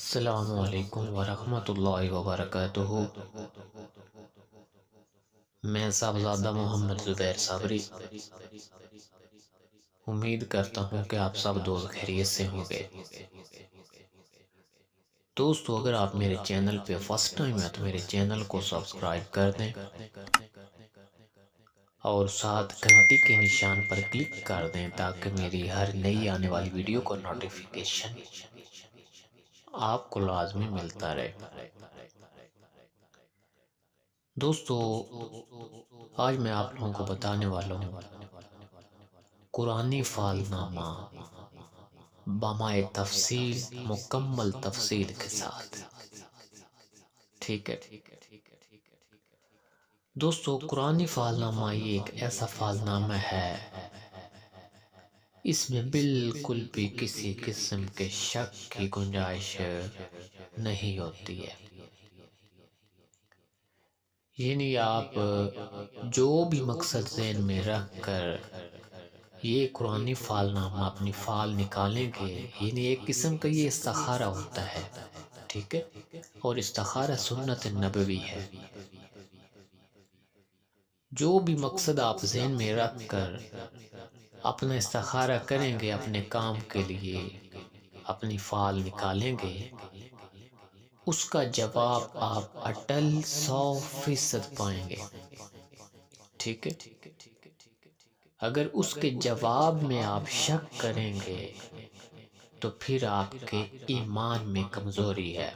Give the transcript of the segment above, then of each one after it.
السلام علیکم ورحمۃ اللہ وبرکاتہ۔ میں صاحبزادہ محمد زبیر صابری امید کرتا ہوں کہ آپ سب دوست خیریت سے ہوں گے۔ دوستو، اگر آپ میرے چینل پہ فرسٹ ٹائم ہیں تو میرے چینل کو سبسکرائب کر دیں اور ساتھ گھنٹی کے نشان پر کلک کر دیں تاکہ میری ہر نئی آنے والی ویڈیو کو نوٹیفیکیشن آپ کو لازمی ملتا رہے۔ دوستو، آج میں آپ لوگوں کو بتانے والا ہوں قرآنی فال نامہ بمائے تفصیل، مکمل تفصیل کے ساتھ۔ ٹھیک ہے دوستو، قرآنی فال نامہ یہ ایک ایسا فال نامہ ہے، اس میں بالکل بھی کسی قسم کے شک کی گنجائش نہیں ہوتی ہے۔ یعنی آپ جو بھی مقصد ذہن میں رکھ کر یہ قرآنی فال نامہ اپنی فال نکالیں گے، یعنی ایک قسم کا یہ استخارہ ہوتا ہے، ٹھیک ہے، اور استخارہ سنت نبوی ہے۔ جو بھی مقصد آپ ذہن میں رکھ کر اپنا استخارہ کریں گے، اپنے کام کے لیے اپنی فال نکالیں گے، اس کا جواب آپ اٹل 100% پائیں گے۔ ٹھیک ہے، اگر اس کے جواب میں آپ شک کریں گے تو پھر آپ کے ایمان میں کمزوری ہے۔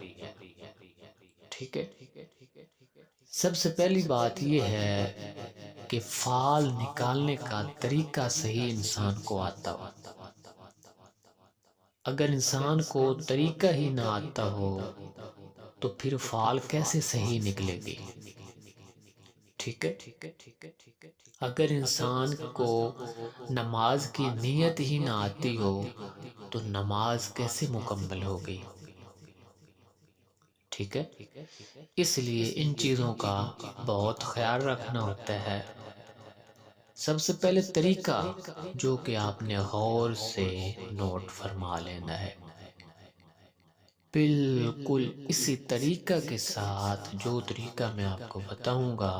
ٹھیک ہے، سب سے پہلی بات یہ ہے کہ فال نکالنے کا طریقہ صحیح انسان کو آتا ہو۔ اگر انسان کو طریقہ ہی نہ آتا ہو تو پھر فال کیسے صحیح نکلے گی؟ ٹھیک ہے، اگر انسان کو نماز کی نیت ہی نہ آتی ہو تو نماز کیسے مکمل ہوگی؟ ٹھیک ہے، اس لیے ان چیزوں کا بہت خیال رکھنا ہوتا ہے۔ سب سے پہلے طریقہ جو کہ آپ نے غور سے نوٹ فرما لینا ہے، بالکل اسی طریقہ کے ساتھ جو طریقہ میں آپ کو بتاؤں گا،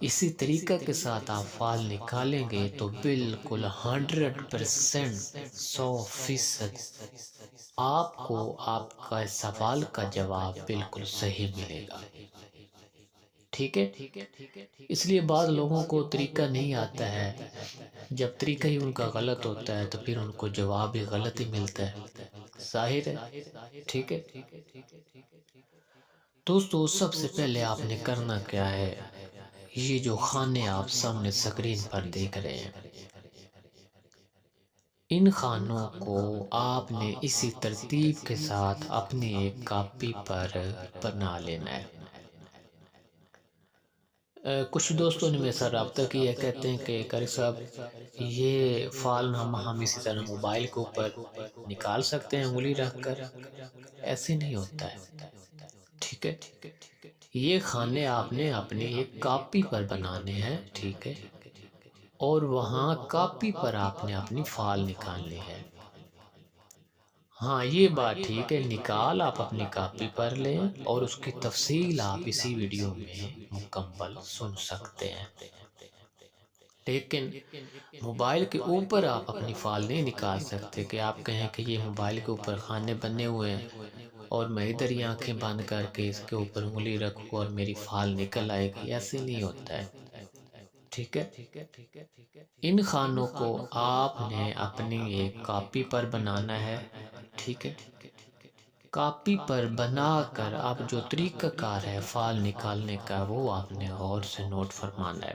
اسی طریقہ کے ساتھ آپ فال نکالیں گے تو بالکل 100%، 100% آپ کو آپ کا سوال کا جواب بالکل صحیح ملے گا۔ ٹھیک ہے، اس لیے بعض لوگوں کو طریقہ نہیں آتا ہے، جب طریقہ ہی ان کا غلط ہوتا ہے تو پھر ان کو جواب بھی غلط ہی ملتا ہے، ظاہر ہے۔ ٹھیک ہے دوستو، سب سے پہلے آپ نے کرنا کیا ہے، یہ جو خانے آپ سامنے سکرین پر دیکھ رہے ہیں، ان خانوں کو آپ نے اسی ترتیب کے ساتھ اپنی ایک کاپی پر بنا لینا ہے۔ کچھ دوستوں نے میرے ساتھ رابطہ کیا، کہتے ہیں کہ قاری صاحب یہ فال نامہ ہم اسی طرح موبائل کے اوپر نکال سکتے ہیں انگلی رکھ کر؟ ایسے نہیں ہوتا ہے۔ ٹھیک ہے، یہ خانے آپ نے اپنی ایک کاپی پر بنانے ہیں، ٹھیک ہے، اور وہاں کاپی پر آپ نے اپنی فال نکالنی ہے۔ ہاں، یہ بات ٹھیک ہے، نکال آپ اپنی کاپی پر لیں اور اس کی تفصیل آپ اسی ویڈیو میں مکمل سن سکتے ہیں، لیکن موبائل کے اوپر آپ اپنی فال نہیں نکال سکتے کہ آپ کہیں کہ یہ موبائل کے اوپر خانے بنے ہوئے ہیں اور میں ادھر ہی آنکھیں بند کر کے اس کے اوپر انگلی رکھوں اور میری فال نکل آئے گی، ایسے نہیں ہوتا ہے۔ ٹھیک ہے، ان خانوں کو آپ نے اپنی ایک کاپی پر بنانا ہے، ٹھیک ہے، کاپی پر بنا کر اب جو طریقہ کار ہے فال نکالنے کا وہ آپ نے غور سے نوٹ فرمانا ہے۔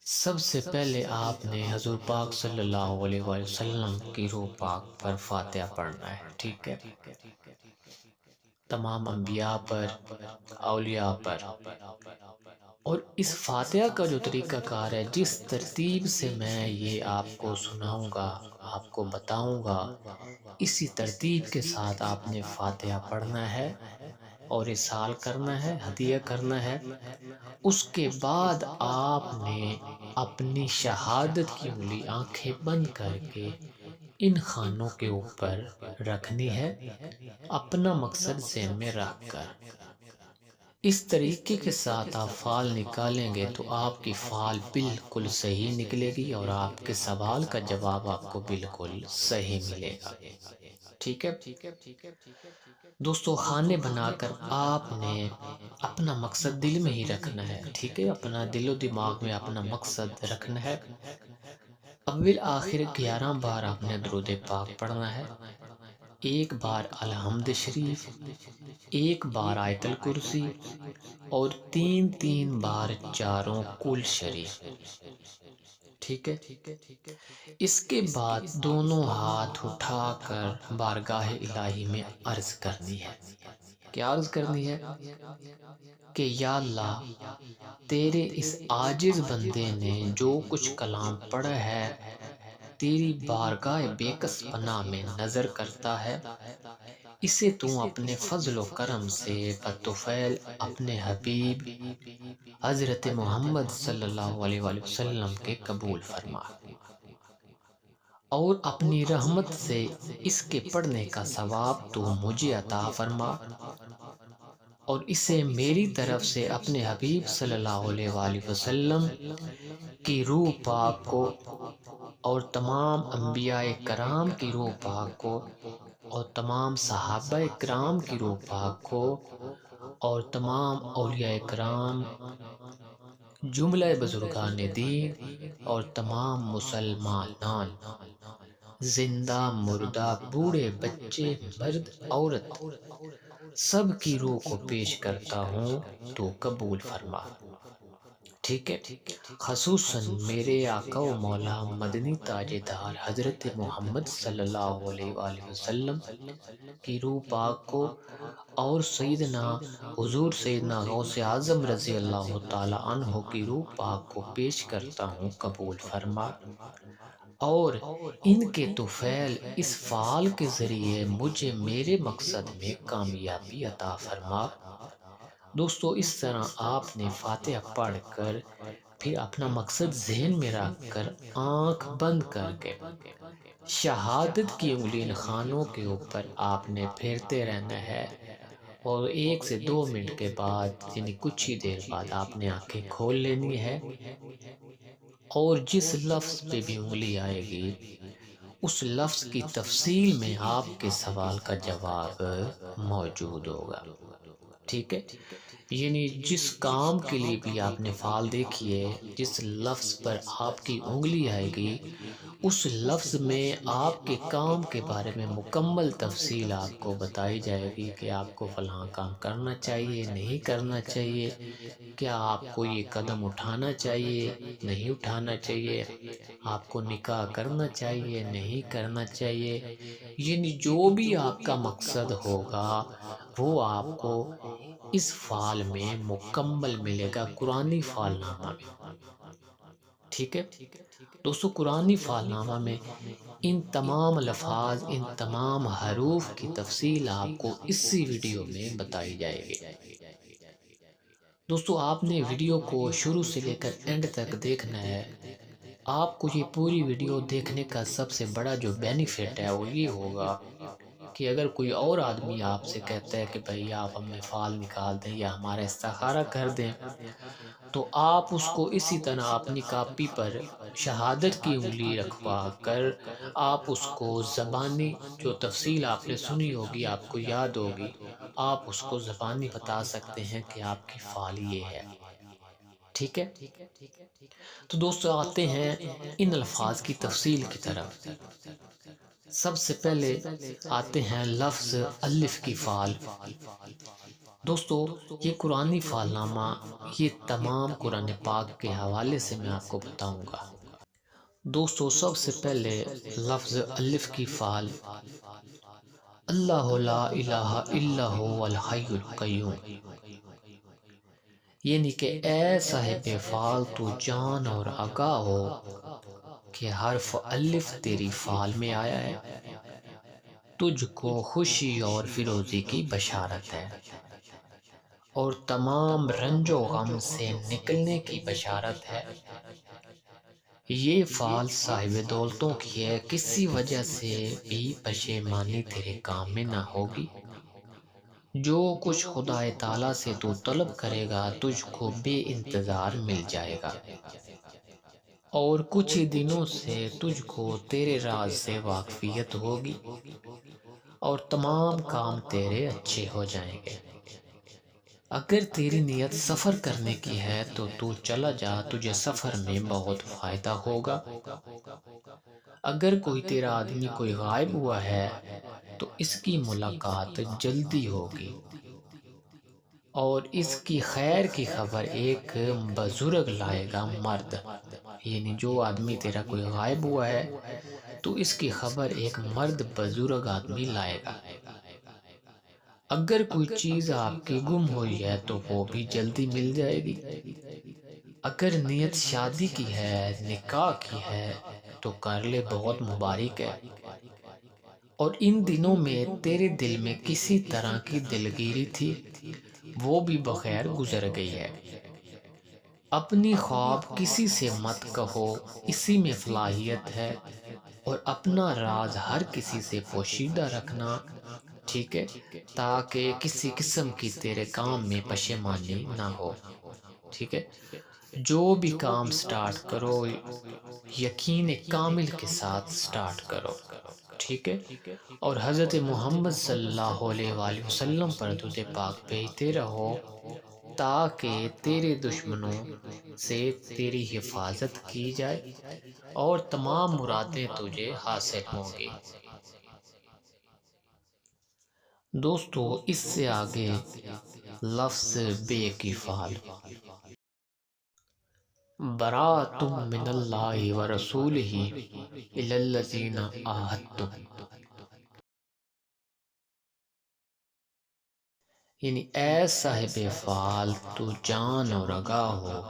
سب سے پہلے آپ نے حضور پاک صلی اللہ علیہ وسلم کی روح پاک پر فاتحہ پڑھنا ہے، ٹھیک ہے، تمام انبیاء پر، اولیاء پر، اور اس فاتحہ کا جو طریقہ کار ہے، جس ترتیب سے میں یہ آپ کو سناؤں گا، آپ کو بتاؤں گا، اسی ترتیب کے ساتھ آپ نے فاتحہ پڑھنا ہے اور ارسال کرنا ہے، ہدیہ کرنا ہے۔ اس کے بعد آپ نے اپنی شہادت کی انگلی آنکھیں بند کر کے ان خانوں کے اوپر رکھنی ہے، اپنا مقصد ذہن میں رکھ کر۔ اس طریقے کے ساتھ آپ فعال نکالیں گے تو آپ کی فعال بالکل صحیح نکلے گی اور آپ کے سوال کا جواب آپ کو بالکل صحیح ملے گا۔ ٹھیک ہے دوستو، خانے بنا کر آپ نے اپنا مقصد دل میں ہی رکھنا ہے۔ ٹھیک ہے، اپنا دل و دماغ میں اپنا مقصد رکھنا ہے۔ اول آخر 11 بار آپ نے درود پاک پڑھنا ہے، ایک بار الحمد شریف، ایک بار آیت الکرسی اور 3 بار چاروں کل شریف۔ ٹھیک ہے، اس کے بعد دونوں ہاتھ اٹھا کر بارگاہ الہی میں عرض کرنی ہے۔ کیا عرض کرنی ہے؟ کہ یا اللہ، تیرے اس عاجز بندے نے جو کچھ کلام پڑھا ہے تیری بارگاہ بے کس پناہ میں نظر کرتا ہے، اسے تو اپنے فضل و کرم سے بطفیل اپنے حبیب حضرت محمد صلی اللہ علیہ وآلہ وسلم کے قبول فرما، اور اپنی رحمت سے اس کے پڑھنے کا ثواب تو مجھے عطا فرما، اور اسے میری طرف سے اپنے حبیب صلی اللہ علیہ وآلہ وسلم کی روح پاک کو اور تمام انبیاء کرام کی روح پاک کو اور تمام صحابہ کرام کی روح پاک کو اور تمام اولیاء کرام، جملہ بزرگان دین اور تمام مسلمانان، زندہ مردہ، بوڑھے بچے، مرد عورت، سب کی روح کو پیش کرتا ہوں تو قبول فرما۔ ٹھیک ہے، خصوصاً میرے آقا و مولا مدنی تاجدار حضرت محمد صلی اللہ علیہ وآلہ وسلم کی روح پاک کو اور سیدنا حضور سیدنا غوث اعظم رضی اللہ تعالی عنہ کی روح پاک کو پیش کرتا ہوں، قبول فرما، اور ان کے طفیل اس فعال کے ذریعے مجھے میرے مقصد میں کامیابی عطا فرما۔ دوستو، اس طرح آپ نے فاتحہ پڑھ کر پھر اپنا مقصد ذہن میں رکھ کر آنکھ بند کر کے شہادت کی انگلی ان خانوں کے اوپر آپ نے پھیرتے رہنا ہے، اور 1 سے 2 منٹ کے بعد یعنی کچھ ہی دیر بعد آپ نے آنکھیں کھول لینی ہے، اور جس لفظ پہ بھی انگلی آئے گی اس لفظ کی تفصیل میں آپ کے سوال کا جواب موجود ہوگا۔ ٹھیک ہے، یعنی جس کام کے لیے بھی آپ نے فعال دیکھیے، جس لفظ پر آپ کی انگلی آئے گی اس لفظ میں آپ کے کام کے بارے میں مکمل تفصیل آپ کو بتائی جائے گی کہ آپ کو فلاں کام کرنا چاہیے، نہیں کرنا چاہیے، کیا آپ کو یہ قدم اٹھانا چاہیے، نہیں اٹھانا چاہیے، آپ کو نکاح کرنا چاہیے، نہیں کرنا چاہیے، یعنی جو بھی آپ کا مقصد ہوگا وہ آپ کو اس فعال میں مکمل ملے گا، قرآنی فعال نامہ میں۔ ٹھیک ہے دوستو، قرآنی فعال نامہ میں ان تمام الفاظ، ان تمام حروف کی تفصیل آپ کو اسی ویڈیو میں بتائی جائے گی۔ دوستو، آپ نے ویڈیو کو شروع سے لے کر اینڈ تک دیکھنا ہے۔ آپ کو یہ پوری ویڈیو دیکھنے کا سب سے بڑا جو بینیفٹ ہے وہ یہ ہوگا کہ اگر کوئی اور آدمی آپ سے کہتا ہے کہ بھئی آپ ہمیں فعال نکال دیں یا ہمارا استخارہ کر دیں، تو آپ اس کو اسی طرح اپنی کاپی پر شہادت کی انگلی رکھوا کر آپ اس کو زبانی جو تفصیل آپ نے سنی ہوگی، آپ کو یاد ہوگی، آپ اس کو زبانی بتا سکتے ہیں کہ آپ کی فعال یہ ہے۔ ٹھیک ہے، تو دوستو آتے ہیں ان الفاظ کی تفصیل کی طرف۔ سب سے پہلے آتے ہیں لفظ الف کی فعال۔ دوستو، یہ قرآنی فعال نامہ یہ تمام قرآن پاک کے حوالے سے میں آپ کو بتاؤں گا۔ دوستو، سب سے پہلے لفظ الف کی فعال، اللہ لا الہ الا هو الحی القیوم، یعنی کہ اے صاحب فعال تو جان اور آگاہ ہو کہ حرف الف تیری فعال میں آیا ہے، تجھ کو خوشی اور فیروزی کی بشارت ہے اور تمام رنج و غم سے نکلنے کی بشارت ہے، یہ فعل صاحب دولتوں کی ہے، کسی وجہ سے بھی پشیمانی تیرے کام میں نہ ہوگی۔ جو کچھ خدا تعالیٰ سے تو طلب کرے گا تجھ کو بے انتظار مل جائے گا، اور کچھ ہی دنوں سے تجھ کو تیرے راز سے واقفیت ہوگی اور تمام کام تیرے اچھے ہو جائیں گے۔ اگر تیری نیت سفر کرنے کی ہے تو چلا جا، تجھے سفر میں بہت فائدہ ہوگا۔ اگر کوئی تیرا آدمی کوئی غائب ہوا ہے تو اس کی ملاقات جلدی ہوگی، اور اس کی خیر کی خبر ایک بزرگ لائے گا مرد، یعنی جو آدمی تیرا کوئی غائب ہوا ہے تو اس کی خبر ایک مرد بزرگ آدمی لائے گا۔ اگر کوئی چیز آپ کی گم ہوئی ہے تو وہ بھی جلدی مل جائے گی۔ اگر نیت شادی کی ہے، نکاح کی ہے تو کر لے، بہت مبارک ہے۔ اور ان دنوں میں تیرے دل میں کسی طرح کی دلگیری تھی، وہ بھی بخیر گزر گئی ہے۔ اپنی خواب کسی سے مت کہو، اسی میں فلاحیت ہے، اور اپنا راز ہر کسی سے پوشیدہ رکھنا، ٹھیک ہے، تاکہ کسی قسم کی تیرے کام میں پشیمانی نہ ہو، ٹھیک ہے۔ جو بھی کام سٹارٹ کرو یقین کامل کے ساتھ سٹارٹ کرو، ٹھیک ہے، اور حضرت محمد صلی اللہ علیہ وآلہ وسلم پر درود پاک بھیجتے رہو تاکہ تیرے دشمنوں سے تیری حفاظت کی جائے اور تمام مرادیں تجھے حاصل ہوں گی۔ دوستو، اس سے آگے لفظ بے کی فعل، براءۃ من اللہ ورسولہ الی الذین عاہدتم، یعنی اے صاحب فعال تو جان اور آگاہ ہو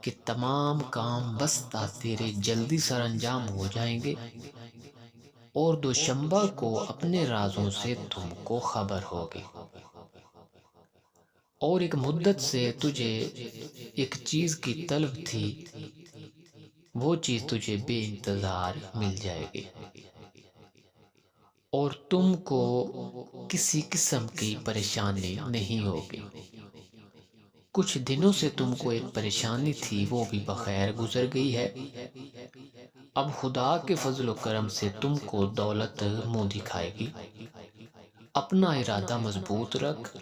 کہ تمام کام بستہ تیرے جلدی سر انجام ہو جائیں گے، اور دوشنبہ کو اپنے رازوں سے تم کو خبر ہوگی، اور ایک مدت سے تجھے ایک چیز کی طلب تھی، وہ چیز تجھے بے انتظار مل جائے گی، اور تم کو کسی قسم کی پریشانی نہیں ہوگی۔ کچھ دنوں سے تم کو ایک پریشانی تھی، وہ بھی بخیر گزر گئی ہے۔ اب خدا کے فضل و کرم سے تم کو دولت منہ دکھائے گی۔ اپنا ارادہ مضبوط رکھ،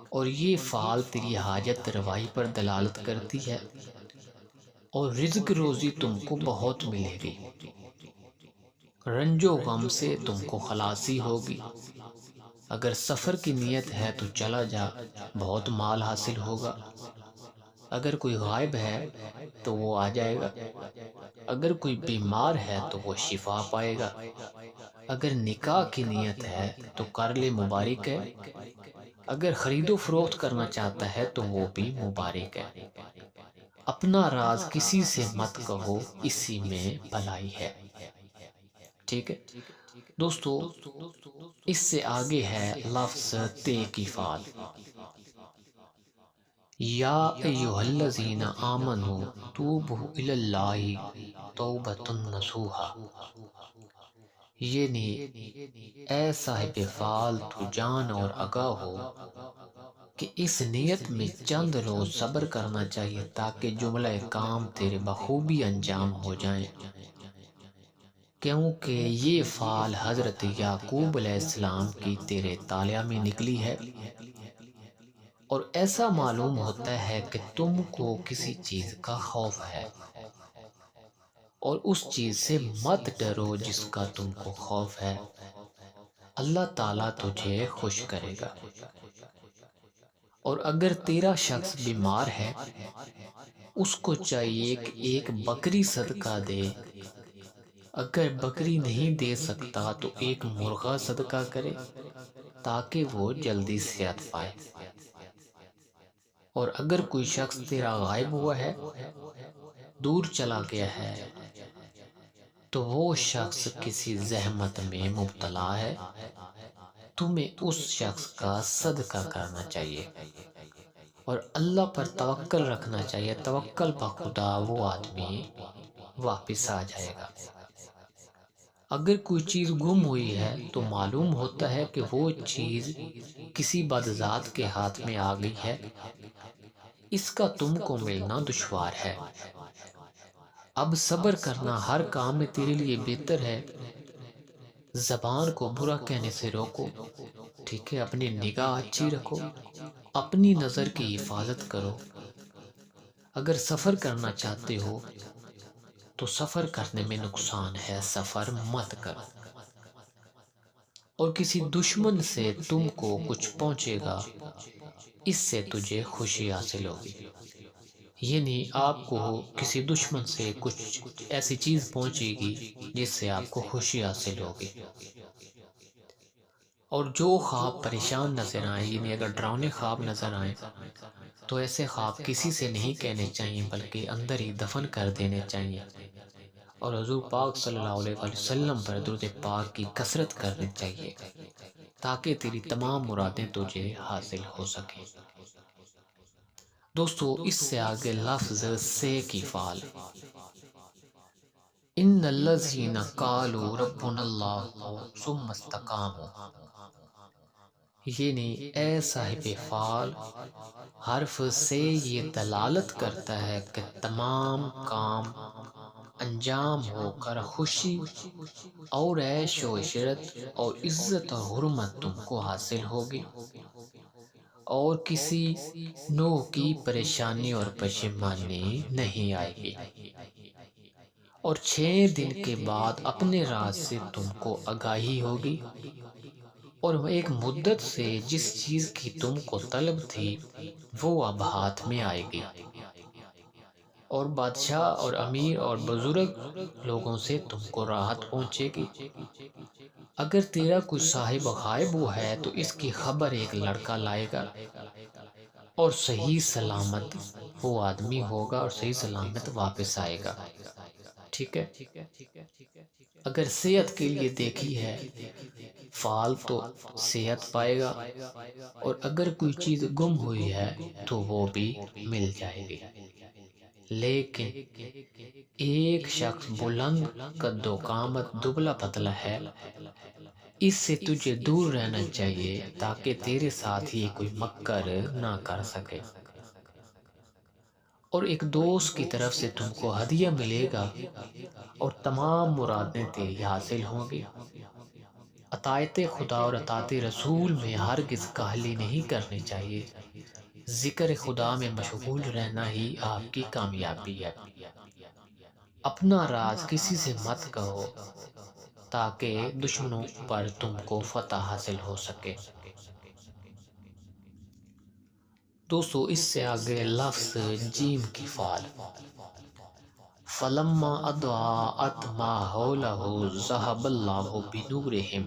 اور یہ فعل تیری حاجت روائی پر دلالت کرتی ہے، اور رزق روزی تم کو بہت ملے گی۔ رنج و غم سے تم کو خلاصی ہوگی۔ اگر سفر کی نیت ہے تو چلا جا، بہت مال حاصل ہوگا۔ اگر کوئی غائب ہے تو وہ آ جائے گا۔ اگر کوئی بیمار ہے تو وہ شفا پائے گا۔ اگر نکاح کی نیت ہے تو کر لے، مبارک ہے۔ اگر خرید و فروخت کرنا چاہتا ہے تو وہ بھی مبارک ہے۔ اپنا راز کسی سے مت کہو، اسی میں بھلائی ہے، ٹھیک ہے دوستو۔ اس سے آگے ہے لفظ تے کی فعل، یا ایھا الذین آمنوا توبوا الی اللہ توبۃ نصوحا، یعنی اے صاحب فعال تو جان اور آگاہ ہو کہ اس نیت میں چند روز صبر کرنا چاہیے تاکہ جملہ کام تیرے بخوبی انجام ہو جائیں، کیونکہ یہ فعل حضرت یعقوب علیہ السلام کی تیرے طالع میں نکلی ہے، اور ایسا معلوم ہوتا ہے کہ تم کو کسی چیز کا خوف ہے، اور اس چیز سے مت ڈرو جس کا تم کو خوف ہے، اللہ تعالیٰ تجھے خوش کرے گا۔ اور اگر تیرا شخص بیمار ہے، اس کو چاہیے کہ ایک بکری صدقہ دے، اگر بکری نہیں دے سکتا تو ایک مرغہ صدقہ کرے تاکہ وہ جلدی صحت پائے۔ اور اگر کوئی شخص تیرا غائب ہوا ہے، دور چلا گیا ہے، تو وہ شخص کسی زحمت میں مبتلا ہے، تمہیں اس شخص کا صدقہ کرنا چاہیے، اور اللہ پر توکل رکھنا چاہیے۔ توکل بخدا وہ آدمی واپس آ جائے گا۔ اگر کوئی چیز گم ہوئی ہے تو معلوم ہوتا ہے کہ وہ چیز کسی بدذات کے ہاتھ میں آ گئی ہے، اس کا تم کو ملنا دشوار ہے۔ اب صبر کرنا ہر کام میں تیرے لیے بہتر ہے۔ زبان کو برا کہنے سے روکو، ٹھیک ہے؟ اپنی نگاہ اچھی رکھو، اپنی نظر کی حفاظت کرو۔ اگر سفر کرنا چاہتے ہو تو سفر کرنے میں نقصان ہے، سفر مت کرو۔ اور کسی دشمن سے تم کو کچھ پہنچے گا، اس سے تجھے خوشی حاصل ہوگی۔ یعنی آپ کو کسی دشمن سے کچھ ایسی چیز پہنچے گی جس سے آپ کو خوشی حاصل ہوگی۔ اور جو خواب پریشان نظر آئیں، یعنی اگر ڈراؤنے خواب نظر آئیں تو ایسے خواب کسی سے نہیں کہنے چاہیے بلکہ اندر ہی دفن کر دینے چاہیے، اور حضور پاک صلی اللہ علیہ وآلہ وسلم پر درود پاک کی کثرت کرنی چاہیے تاکہ تیری تمام مرادیں تجھے حاصل ہو سکیں۔ دوستو اس سے آگے لفظ سے کی فعل، ان الذین قالوا ربنا اللہ ثم استقاموا، یعنی اے صاحب فعل، حرف سے یہ دلالت کرتا ہے کہ تمام کام انجام ہو کر خوشی اور عیش و عشرت اور عزت اور حرمت تم کو حاصل ہوگی، اور کسی نوع کی پریشانی اور پشیمانی نہیں آئے گی، اور 6 دن کے بعد اپنے راز سے تم کو آگاہی ہوگی، اور ایک مدت سے جس چیز کی تم کو طلب تھی وہ اب ہاتھ میں آئے گی، اور بادشاہ اور امیر اور بزرگ لوگوں سے تم کو راحت پہنچے گی۔ اگر تیرا کوئی صاحب غائب ہے تو اس کی خبر ایک لڑکا لائے گا، اور صحیح سلامت وہ آدمی ہوگا اور صحیح سلامت واپس آئے گا، ٹھیک ہے؟ اگر صحت کے لیے دیکھی ہے فعال تو صحت پائے گا، اور اگر کوئی چیز گم ہوئی ہے تو وہ بھی مل جائے گی۔ لیکن ایک شخص بلند قد و قامت دبلا پتلا ہے، اس سے تجھے دور رہنا چاہیے تاکہ تیرے ساتھ یہ کوئی مکر نہ کر سکے، اور ایک دوست کی طرف سے تم کو ہدیہ ملے گا اور تمام مرادیں تیری حاصل ہوں گی۔ اطاعت خدا اور اطاعت رسول میں ہرگز کاہلی نہیں کرنی چاہیے، ذکر خدا میں مشغول رہنا ہی آپ کی کامیابی ہے۔ اپنا راز کسی سے مت کہو تاکہ دشمنوں پر تم کو فتح حاصل ہو سکے۔ دوستو اس سے آگے لفظ جیم کی فعل، فَلَمَّا أَضَاءَتْ مَا حَوْلَهُ ذَهَبَ اللَّهُ بِنُورِهِمْ،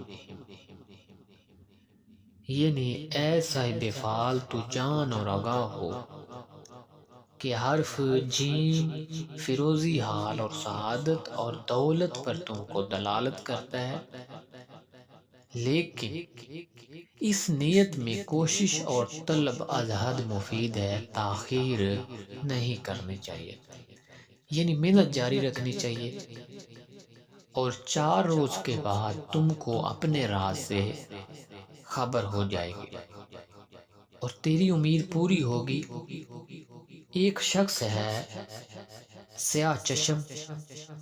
یعنی اے صاحب فعل تو جان اور آگاہ ہو کہ حرف جیم فیروزی حال اور سعادت اور دولت پر تم کو دلالت کرتا ہے، لیکن اس نیت میں کوشش اور طلب از حد مفید ہے، تاخیر نہیں کرنی چاہیے، یعنی محنت جاری رکھنی چاہیے، اور 4 روز کے بعد تم کو اپنے راز سے خبر ہو جائے گی اور تیری امید پوری ہوگی۔ ایک شخص ہے سیاہ چشم،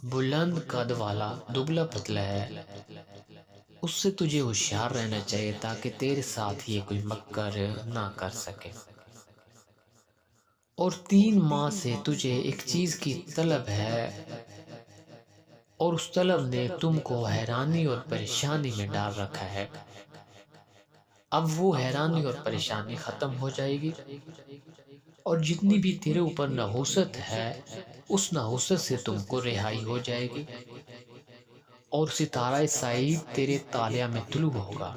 بلند قد والا، دبلا پتلا ہے، اس سے تجھے ہوشیار رہنا چاہیے تاکہ تیرے ساتھ یہ کوئی مکر نہ کر سکے، اور 3 ماہ سے تجھے ایک چیز کی طلب ہے اور اس طلب نے تم کو حیرانی اور پریشانی میں ڈال رکھا ہے، اب وہ حیرانی اور پریشانی ختم ہو جائے گی، اور جتنی بھی تیرے اوپر نحوست ہے اس نحوست سے تم کو رہائی ہو جائے گی، اور ستارہ سعید تیرے طالع میں طلوع ہوگا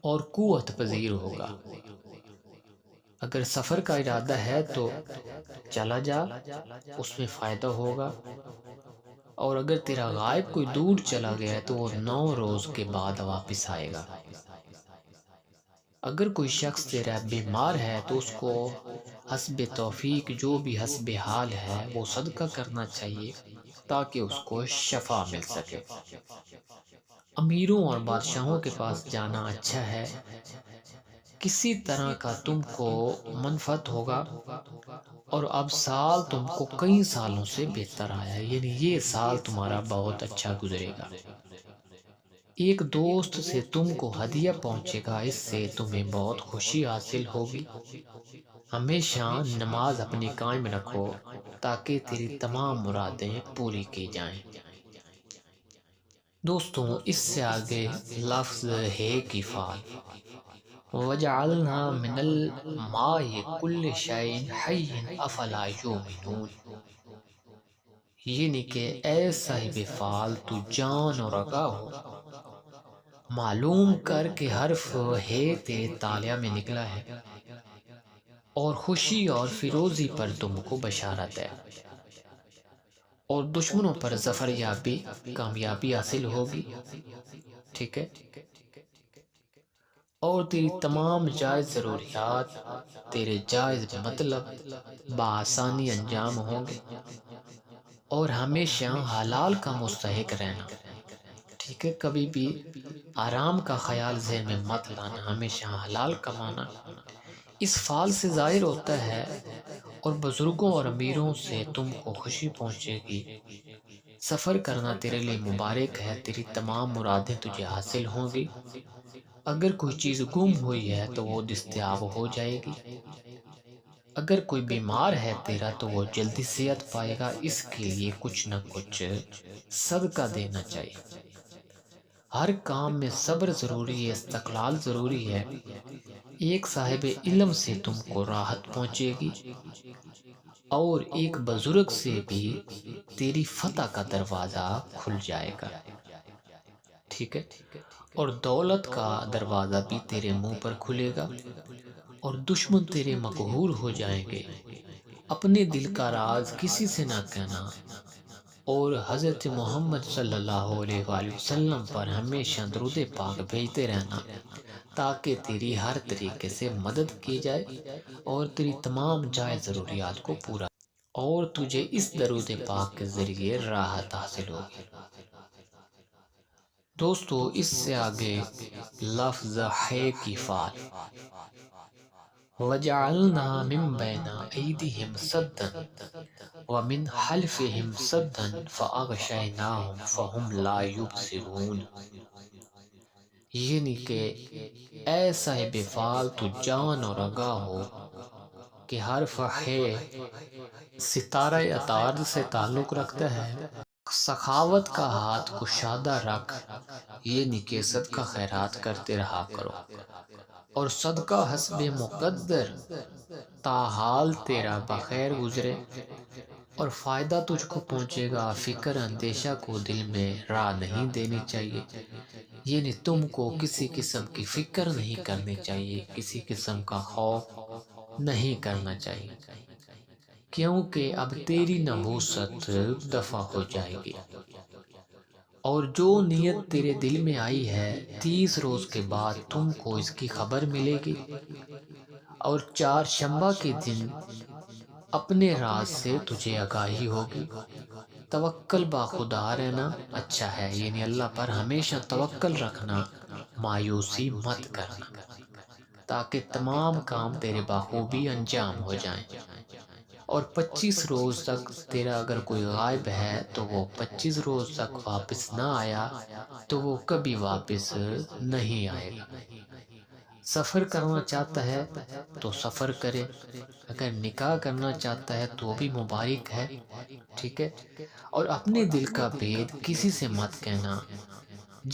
اور قوت پذیر ہوگا۔ اگر سفر کا ارادہ ہے تو چلا جا، اس میں فائدہ ہوگا، اور اگر تیرا غائب کوئی دور چلا گیا ہے تو وہ 9 روز کے بعد واپس آئے گا۔ اگر کوئی شخص تیرا بیمار ہے تو اس کو حسب توفیق جو بھی حسب حال ہے وہ صدقہ کرنا چاہیے تاکہ اس کو شفا مل سکے۔ امیروں اور بادشاہوں کے پاس جانا اچھا ہے، کسی طرح کا تم کو منفعت ہوگا، اور اب سال تم کو کئی سالوں سے بہتر آیا ہے، یعنی یہ سال تمہارا بہت اچھا گزرے گا۔ ایک دوست سے تم کو ہدیہ پہنچے گا، اس سے تمہیں بہت خوشی حاصل ہوگی۔ ہمیشہ نماز اپنی قائم رکھو تاکہ تیری تمام مرادیں پوری کی جائیں۔ دوستوں، اس سے آگے لفظ ہے کی فعل، وَجَعَلْنَا مِنَ الْمَاءِ كُلِّ شَيْءٍ حَيٍّ أَفَلَا يُؤْمِنُونَ، یعنی کہ اے صاحب فعل تو جان اور آگاہ ہو، معلوم کر کہ حرف ہے تیرے تالیہ میں نکلا ہے، اور خوشی اور فیروزی پر تم کو بشارت ہے، اور دشمنوں پر ظفر یابی کامیابی حاصل ہوگی، ٹھیک ہے، اور تیری تمام جائز ضروریات، تیرے جائز مطلب بآسانی انجام ہوں گے، اور ہمیشہ حلال کا مستحق رہنا، ٹھیک ہے، کبھی بھی آرام کا خیال ذہن میں مت لانا، ہمیشہ حلال کمانا۔ اس فعل سے ظاہر ہوتا ہے اور بزرگوں اور امیروں سے تم کو خوشی پہنچے گی، سفر کرنا تیرے لیے مبارک ہے، تیری تمام مرادیں تجھے حاصل ہوں گی، اگر کوئی چیز گم ہوئی ہے تو وہ دستیاب ہو جائے گی، اگر کوئی بیمار ہے تیرا تو وہ جلدی صحت پائے گا، اس کے لیے کچھ نہ کچھ صدقہ دینا چاہیے۔ ہر کام میں صبر ضروری ہے، استقلال ضروری ہے۔ ایک صاحب علم سے تم کو راحت پہنچے گی، اور ایک بزرگ سے بھی تیری فتح کا دروازہ کھل جائے گا، ٹھیک ہے، اور دولت کا دروازہ بھی تیرے منہ پر کھلے گا، اور دشمن تیرے مقہور ہو جائیں گے۔ اپنے دل کا راز کسی سے نہ کہنا، اور حضرت محمد صلی اللہ علیہ وآلہ وسلم پر ہمیشہ درود پاک بھیجتے رہنا تاکہ تیری ہر طریقے سے مدد کی جائے اور تیری تمام جائز ضروریات کو پورا، اور تجھے اس درود پاک کے ذریعے راحت حاصل ہوگی۔ دوستو، اس سے آگے لفظ ہے کی فعل، وَجَعَلْنَا مِن بَيْنَ أَيْدِيهِمْ سَدًّا وَمِنْ خَلْفِهِمْ سَدًّا فَأَغْشَيْنَاهُمْ فَهُمْ لَا يُبْصِرُونَ، یعنی کہ اے صاحب فعل تو جان اور آگاہ ہو کہ حرف ہے ستارہ اطار سے تعلق رکھتا ہے، سخاوت کا ہاتھ کشادہ رکھ، یعنی کہ صدقہ خیرات کرتے رہا کرو، اور صدقہ حسب مقدر تاحال تیرا بخیر گزرے، اور فائدہ تجھ کو پہنچے گا، فکر اندیشہ کو دل میں راہ نہیں دینی چاہیے، یعنی تم کو کسی قسم کی فکر نہیں کرنی چاہیے، کسی قسم کا خوف نہیں کرنا چاہیے، کیونکہ اب تیری نحوست دفع ہو جائے گی، اور جو نیت تیرے دل میں آئی ہے 30 روز کے بعد تم کو اس کی خبر ملے گی، اور 4 شنبہ کے دن اپنے راز سے تجھے آگاہی ہوگی۔ توکل با خدا رہنا اچھا ہے، یعنی اللہ پر ہمیشہ توکل رکھنا، مایوسی مت کرنا، تاکہ تمام کام تیرے بخوبی انجام ہو جائیں، اور 25 روز تک تیرا اگر کوئی غائب ہے تو وہ 25 روز تک واپس نہ آیا تو وہ کبھی واپس نہیں آئے گا۔ سفر کرنا چاہتا ہے تو سفر کرے، اگر نکاح کرنا چاہتا ہے تو بھی مبارک ہے، ٹھیک ہے، اور اپنے دل کا بھید کسی سے مت کہنا،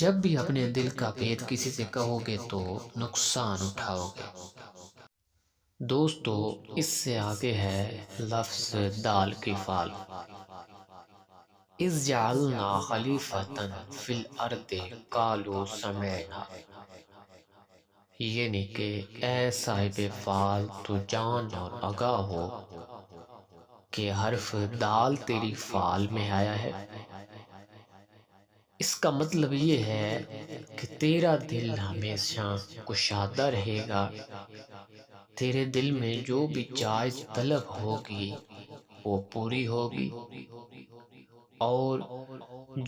جب بھی اپنے دل کا بھید کسی سے کہو گے تو نقصان اٹھاؤ گے۔ دوستو، اس سے آگے ہے لفظ دال کی فعل، اذ جعلنا خلیفۃ فی الارض قالوا سمعنا، یعنی کہ اے صاحب فعل تو جان اور آگاہ ہو کہ حرف دال تیری فعل میں آیا ہے، اس کا مطلب یہ ہے کہ تیرا دل ہمیشہ کشادہ رہے گا، تیرے دل میں جو بھی جائز طلب ہوگی وہ پوری ہوگی، اور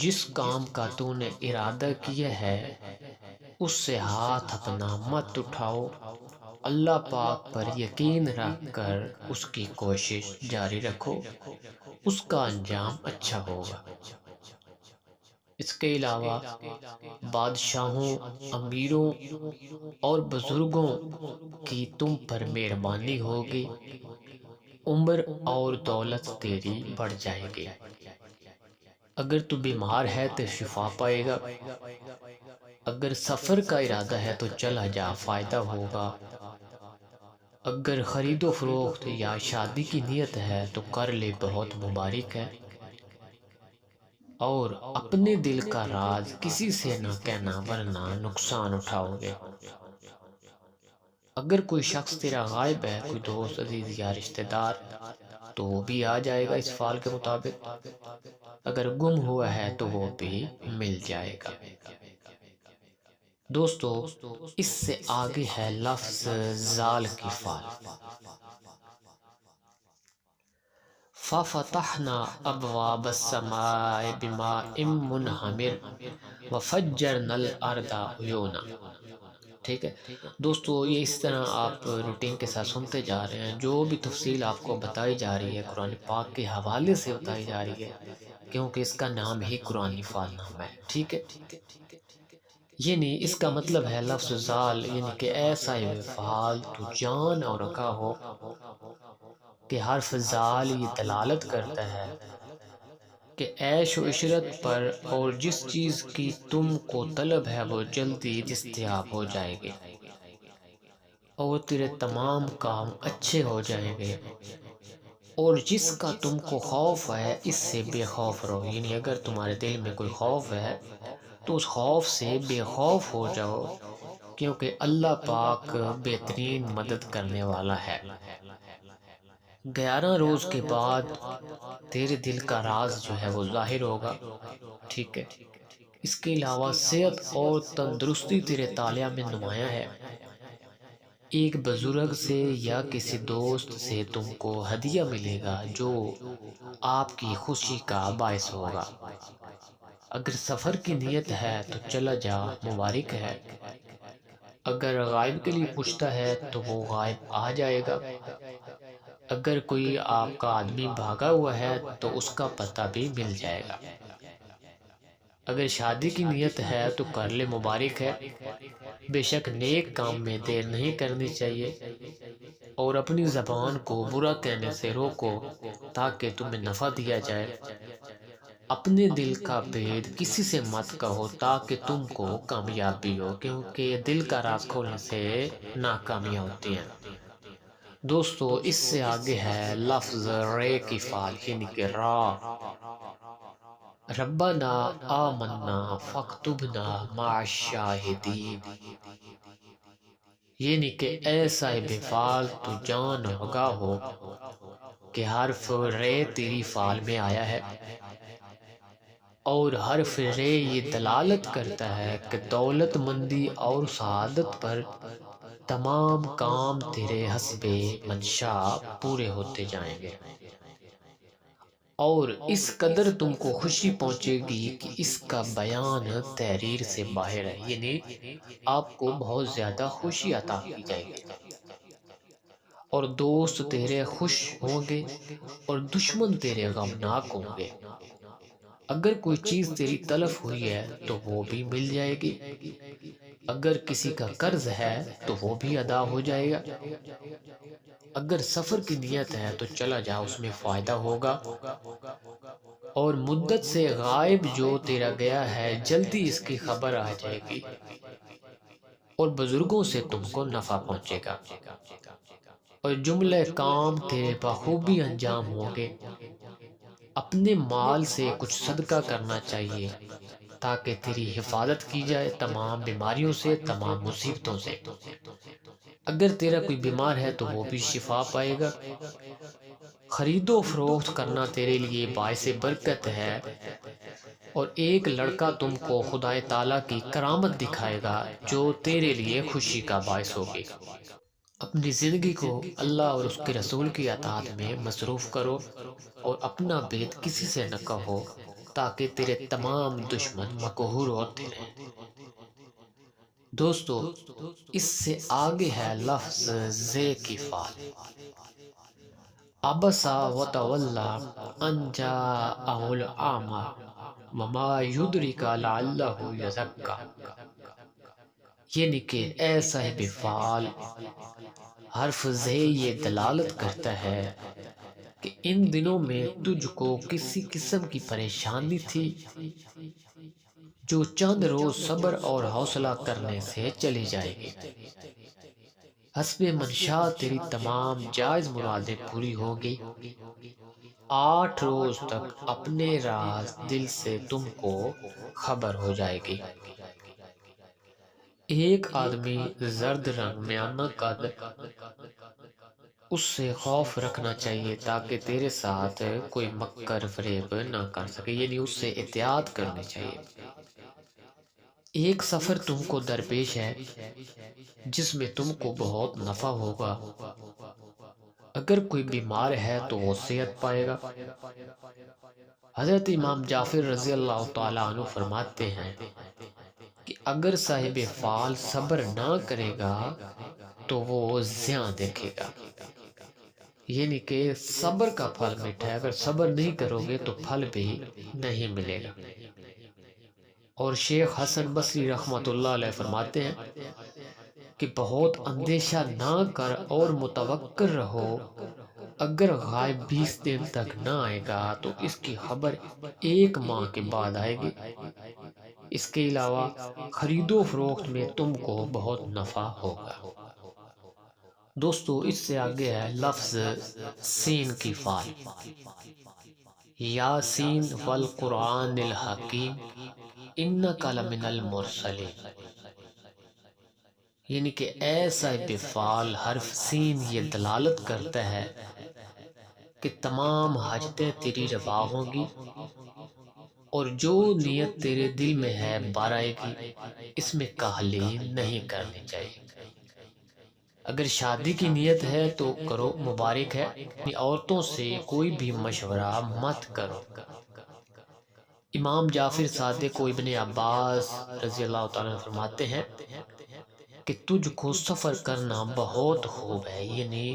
جس کام کا تو نے ارادہ کیا ہے اس سے ہاتھ اپنا مت اٹھاؤ، اللہ پاک پر یقین رکھ کر اس کی کوشش جاری رکھو، اس کا انجام اچھا ہوگا۔ اس کے علاوہ بادشاہوں، امیروں اور بزرگوں کی تم پر مہربانی ہوگی، عمر اور دولت تیری بڑھ جائے گی۔ اگر تو بیمار ہے تو شفا پائے گا، اگر سفر کا ارادہ ہے تو چلا جا، فائدہ ہوگا، اگر خرید و فروخت یا شادی کی نیت ہے تو کر لے، بہت مبارک ہے، اور اپنے دل کا راز کسی سے نہ کہنا ورنہ نقصان اٹھاؤ گے۔ اگر کوئی شخص تیرا غائب ہے، کوئی دوست، عزیز یا رشتہ دار، تو وہ بھی آ جائے گا اس فعل کے مطابق، اگر گم ہوا ہے تو وہ بھی مل جائے گا۔ دوستو، اس سے آگے ہے لفظ زال کی فعل۔ فَفَتَحْنَا أَبْوَابَ السَّمَاءِ بِمَاءٍ مُنْهَمِرٍ وَفَجَّرْنَا الْأَرْضَ عُيُونًا۔ ٹھیک ہے دوستو، یہ اس طرح آپ روٹین کے ساتھ سنتے جا رہے ہیں، جو بھی تفصیل آپ کو بتائی جا رہی ہے قرآن پاک کے حوالے سے بتائی جا رہی ہے، کیونکہ اس کا نام ہی قرآن فعل نام ہے۔ ٹھیک ہے، یعنی اس کا مطلب ہے لفظ زال، یعنی کہ ایسا فعال تو جان اور رکھا ہو، کہ حرف زال یہ دلالت کرتا ہے کہ عیش و عشرت پر، اور جس چیز کی تم کو طلب ہے وہ جلدی دستیاب ہو جائے گی، اور تیرے تمام کام اچھے ہو جائیں گے، اور جس کا تم کو خوف ہے اس سے بے خوف رہو، یعنی اگر تمہارے دل میں کوئی خوف ہے تو اس خوف سے بے خوف ہو جاؤ، کیونکہ اللہ پاک بہترین مدد کرنے والا ہے۔ 11 روز کے بعد تیرے دل کا راز جو ہے وہ ظاہر ہوگا۔ ٹھیک ہے، اس کے علاوہ صحت اور تندرستی تیرے طالعہ میں نمایاں ہے۔ ایک بزرگ سے یا کسی دوست سے تم کو ہدیہ ملے گا جو آپ کی خوشی کا باعث ہوگا۔ اگر سفر کی نیت ہے تو چلا جا، مبارک ہے، اگر غائب کے لیے پوچھتا ہے تو وہ غائب آ جائے گا، اگر کوئی آپ کا آدمی بھاگا ہوا ہے تو اس کا پتہ بھی مل جائے گا، اگر شادی کی نیت ہے تو کر لے، مبارک ہے، بے شک نیک کام میں دیر نہیں کرنی چاہیے، اور اپنی زبان کو برا کہنے سے روکو تاکہ تمہیں نفع دیا جائے، اپنے دل کا بید کسی سے مت کہو تاکہ تم کو کامیابی ہو، کیونکہ دل کا راز کھولنے سے ناکامیاں ہوتی ہیں۔ دوستو، اس سے آگے ہے لفظ رے کی فعل، یعنی کہ را۔ ربنا آمنا فاکتبنا مع الشاہدین، یعنی کہ اے صاحب فعل تو جان اور آگاہ ہو کہ حرف رے تیری فعل میں آیا ہے، اور حرف رے یہ دلالت کرتا ہے کہ دولت مندی اور سعادت پر تمام کام تیرے حسب منشا پورے ہوتے جائیں گے، اور اس قدر تم کو خوشی پہنچے گی کہ اس کا بیان تحریر سے باہر ہے، یعنی آپ کو بہت زیادہ خوشی عطا کی جائے گی، اور دوست تیرے خوش ہوں گے اور دشمن تیرے غمناک ہوں گے، اگر کوئی چیز تیری تلف ہوئی ہے تو وہ بھی مل جائے گی، اگر کسی کا قرض ہے تو وہ بھی ادا ہو جائے گا، اگر سفر کی نیت ہے تو چلا جا، اس میں فائدہ ہوگا، اور مدت سے غائب جو تیرا گیا ہے جلدی اس کی خبر آ جائے گی، اور بزرگوں سے تم کو نفع پہنچے گا، اور جملہ کام تیرے بخوبی انجام ہوں گے۔ اپنے مال سے کچھ صدقہ کرنا چاہیے تاکہ تیری حفاظت کی جائے تمام بیماریوں سے، تمام مصیبتوں سے، اگر تیرا کوئی بیمار ہے تو وہ بھی شفا پائے گا، خرید و فروخت کرنا تیرے لیے باعث برکت ہے، اور ایک لڑکا تم کو خدا تعالیٰ کی کرامت دکھائے گا جو تیرے لیے خوشی کا باعث ہوگی۔ اپنی زندگی کو اللہ اور اس کے رسول کی اطاعت میں مصروف کرو اور اپنا بید کسی سے نہ کہو تاکہ تیرے تمام دشمن مقہور ہوتے رہیں۔ دوستو، اس سے آگے ہے لفظ زے کی فعل۔ ابسا وتولا ان جاءہ الاعمی وما یدرک لعلہ یزکا، یعنی کہ اے صاحب فعال، حرف زے یہ دلالت کرتا ہے کہ ان دنوں میں تجھ کو کسی قسم کی پریشانی تھی جو چند روز صبر اور حوصلہ کرنے سے چلی جائے گی۔ حسب منشاء تیری تمام جائز مرادیں پوری ہوگی۔ 8 روز تک اپنے راز دل سے تم کو خبر ہو جائے گی۔ ایک آدمی زرد رنگ میانہ قد، اس سے خوف رکھنا چاہیے تاکہ تیرے ساتھ کوئی مکر فریب نہ کر سکے، یعنی اس سے احتیاط کرنی چاہیے۔ ایک سفر تم کو درپیش ہے جس میں تم کو بہت نفع ہوگا۔ اگر کوئی بیمار ہے تو وہ صحت پائے گا۔ حضرت امام جعفر رضی اللہ تعالیٰ عنہ فرماتے ہیں کہ اگر صاحب فعال صبر نہ کرے گا تو وہ زیاں دیکھے گا، یعنی کہ صبر کا پھل میٹھا ہے، اگر صبر نہیں کرو گے تو پھل بھی نہیں ملے گا۔ اور شیخ حسن بصری رحمۃ اللہ علیہ فرماتے ہیں کہ بہت اندیشہ نہ کر اور متوکل رہو، اگر غائب 20 دن تک نہ آئے گا تو اس کی خبر 1 ماہ کے بعد آئے گی۔ اس کے علاوہ خرید و فروخت میں تم کو بہت نفع ہوگا۔ دوستو، اس سے آگے ہے لفظ سین کی فعل۔ یاسین والقرآن الحکیم انک لمن المرسلین، یعنی کہ اے صاحب فعال، حرف سین یہ دلالت کرتا ہے کہ تمام حاجتیں تیری روا ہوں گی اور جو نیت تیرے دل میں ہے بار آئے گی، اس میں کاہلی نہیں کرنی چاہیے۔ اگر شادی کی نیت ہے تو کرو، مبارک ہے۔ اپنی عورتوں سے کوئی بھی مشورہ مت کرو۔ امام جعفر صادق و ابن عباس رضی اللہ تعالیٰ عنہ فرماتے ہیں کہ تجھ کو سفر کرنا بہت خوب ہے، یعنی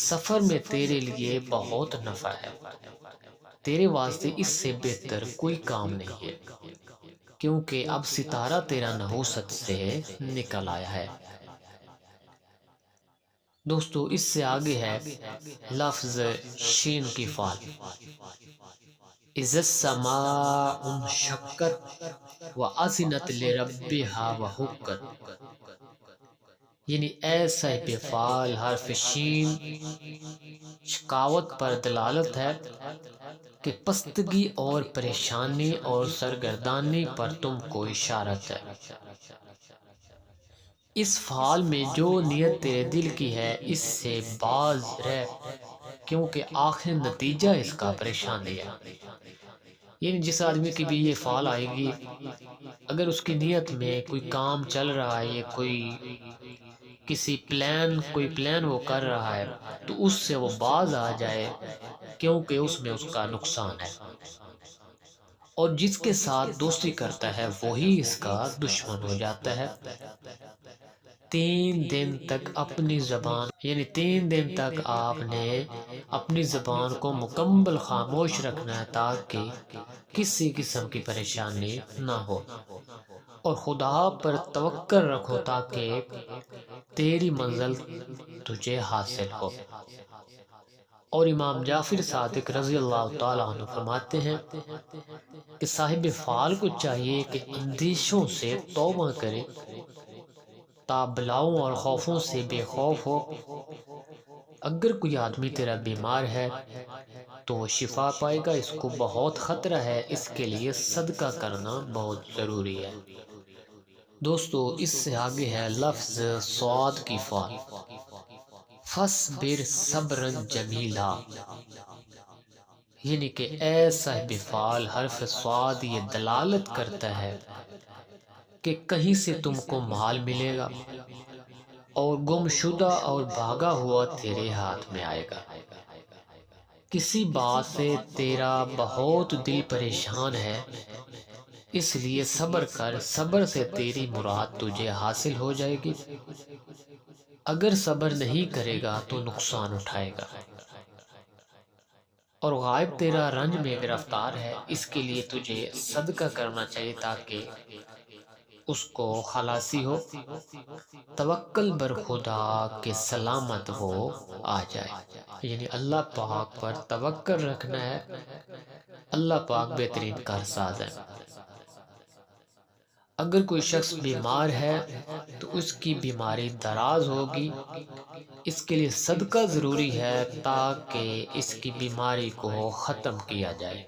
سفر میں تیرے لیے بہت نفع ہے، تیرے واسطے اس سے بہتر کوئی کام نہیں ہے، کیونکہ اب ستارہ تیرا نحوست سے نکل آیا ہے۔ دوستو، اس سے آگے ہے لفظ شین کی فعل۔ اذا السماء انشقت واذنت لربها وحقت، یعنی اے صاحب فعال، حرف شین شکاوت پر دلالت ہے کہ پستگی اور پریشانی اور سرگردانی پر تم کو اشارت ہے۔ اس فعال میں جو نیت تیرے دل کی ہے اس سے باز رہ، کیونکہ آخر نتیجہ اس کا پریشانی ہے۔ یعنی جس آدمی کی بھی یہ فعال آئے گی، اگر اس کی نیت میں کوئی کام چل رہا ہے یا کوئی پلان وہ کر رہا ہے تو اس سے وہ باز آ جائے، کیونکہ اس میں اس کا نقصان ہے۔ اور جس کے ساتھ دوستی کرتا ہے وہی اس کا دشمن ہو جاتا ہے۔ 3 دن تک اپنی زبان، یعنی 3 دن تک آپ نے اپنی زبان کو مکمل خاموش رکھنا ہے تاکہ کسی قسم کی پریشانی نہ ہو، اور خدا پر توکل رکھو تاکہ تیری منزل تجھے حاصل ہو۔ اور امام جعفر صادق رضی اللہ تعالیٰ عنہ فرماتے ہیں کہ صاحب فعال کو چاہیے کہ اندیشوں سے توبہ کرے، تا بلاؤں اور خوفوں سے بے خوف ہو۔ اگر کوئی آدمی تیرا بیمار ہے تو وہ شفا پائے گا، اس کو بہت خطرہ ہے، اس کے لیے صدقہ کرنا بہت ضروری ہے۔ دوستو، اس سے آگے ہے لفظ صاد کی فعل۔ فاصبر صبرا جمیلا، یعنی کہ اے صاحب فعال حرف صاد یہ دلالت کرتا ہے کہ کہیں سے تم کو مال ملے گا اور گم شدہ اور بھاگا ہوا تیرے ہاتھ میں آئے گا۔ کسی بات سے تیرا بہت دل پریشان ہے، اس لیے صبر کر، صبر سے تیری مراد تجھے حاصل ہو جائے گی۔ اگر صبر نہیں کرے گا تو نقصان اٹھائے گا، اور غائب تیرا رنج میں گرفتار ہے، اس کے لیے تجھے صدقہ کرنا چاہیے تاکہ اس کو خلاصی ہو۔ توکل بر خدا کے سلامت وہ آ جائے، یعنی اللہ پاک پر توکل رکھنا ہے۔ اللہ پاک بہترین کارساز ہے۔ اگر کوئی شخص بیمار ہے تو اس کی بیماری دراز ہوگی، اس کے لیے صدقہ ضروری ہے تاکہ اس کی بیماری کو ختم کیا جائے۔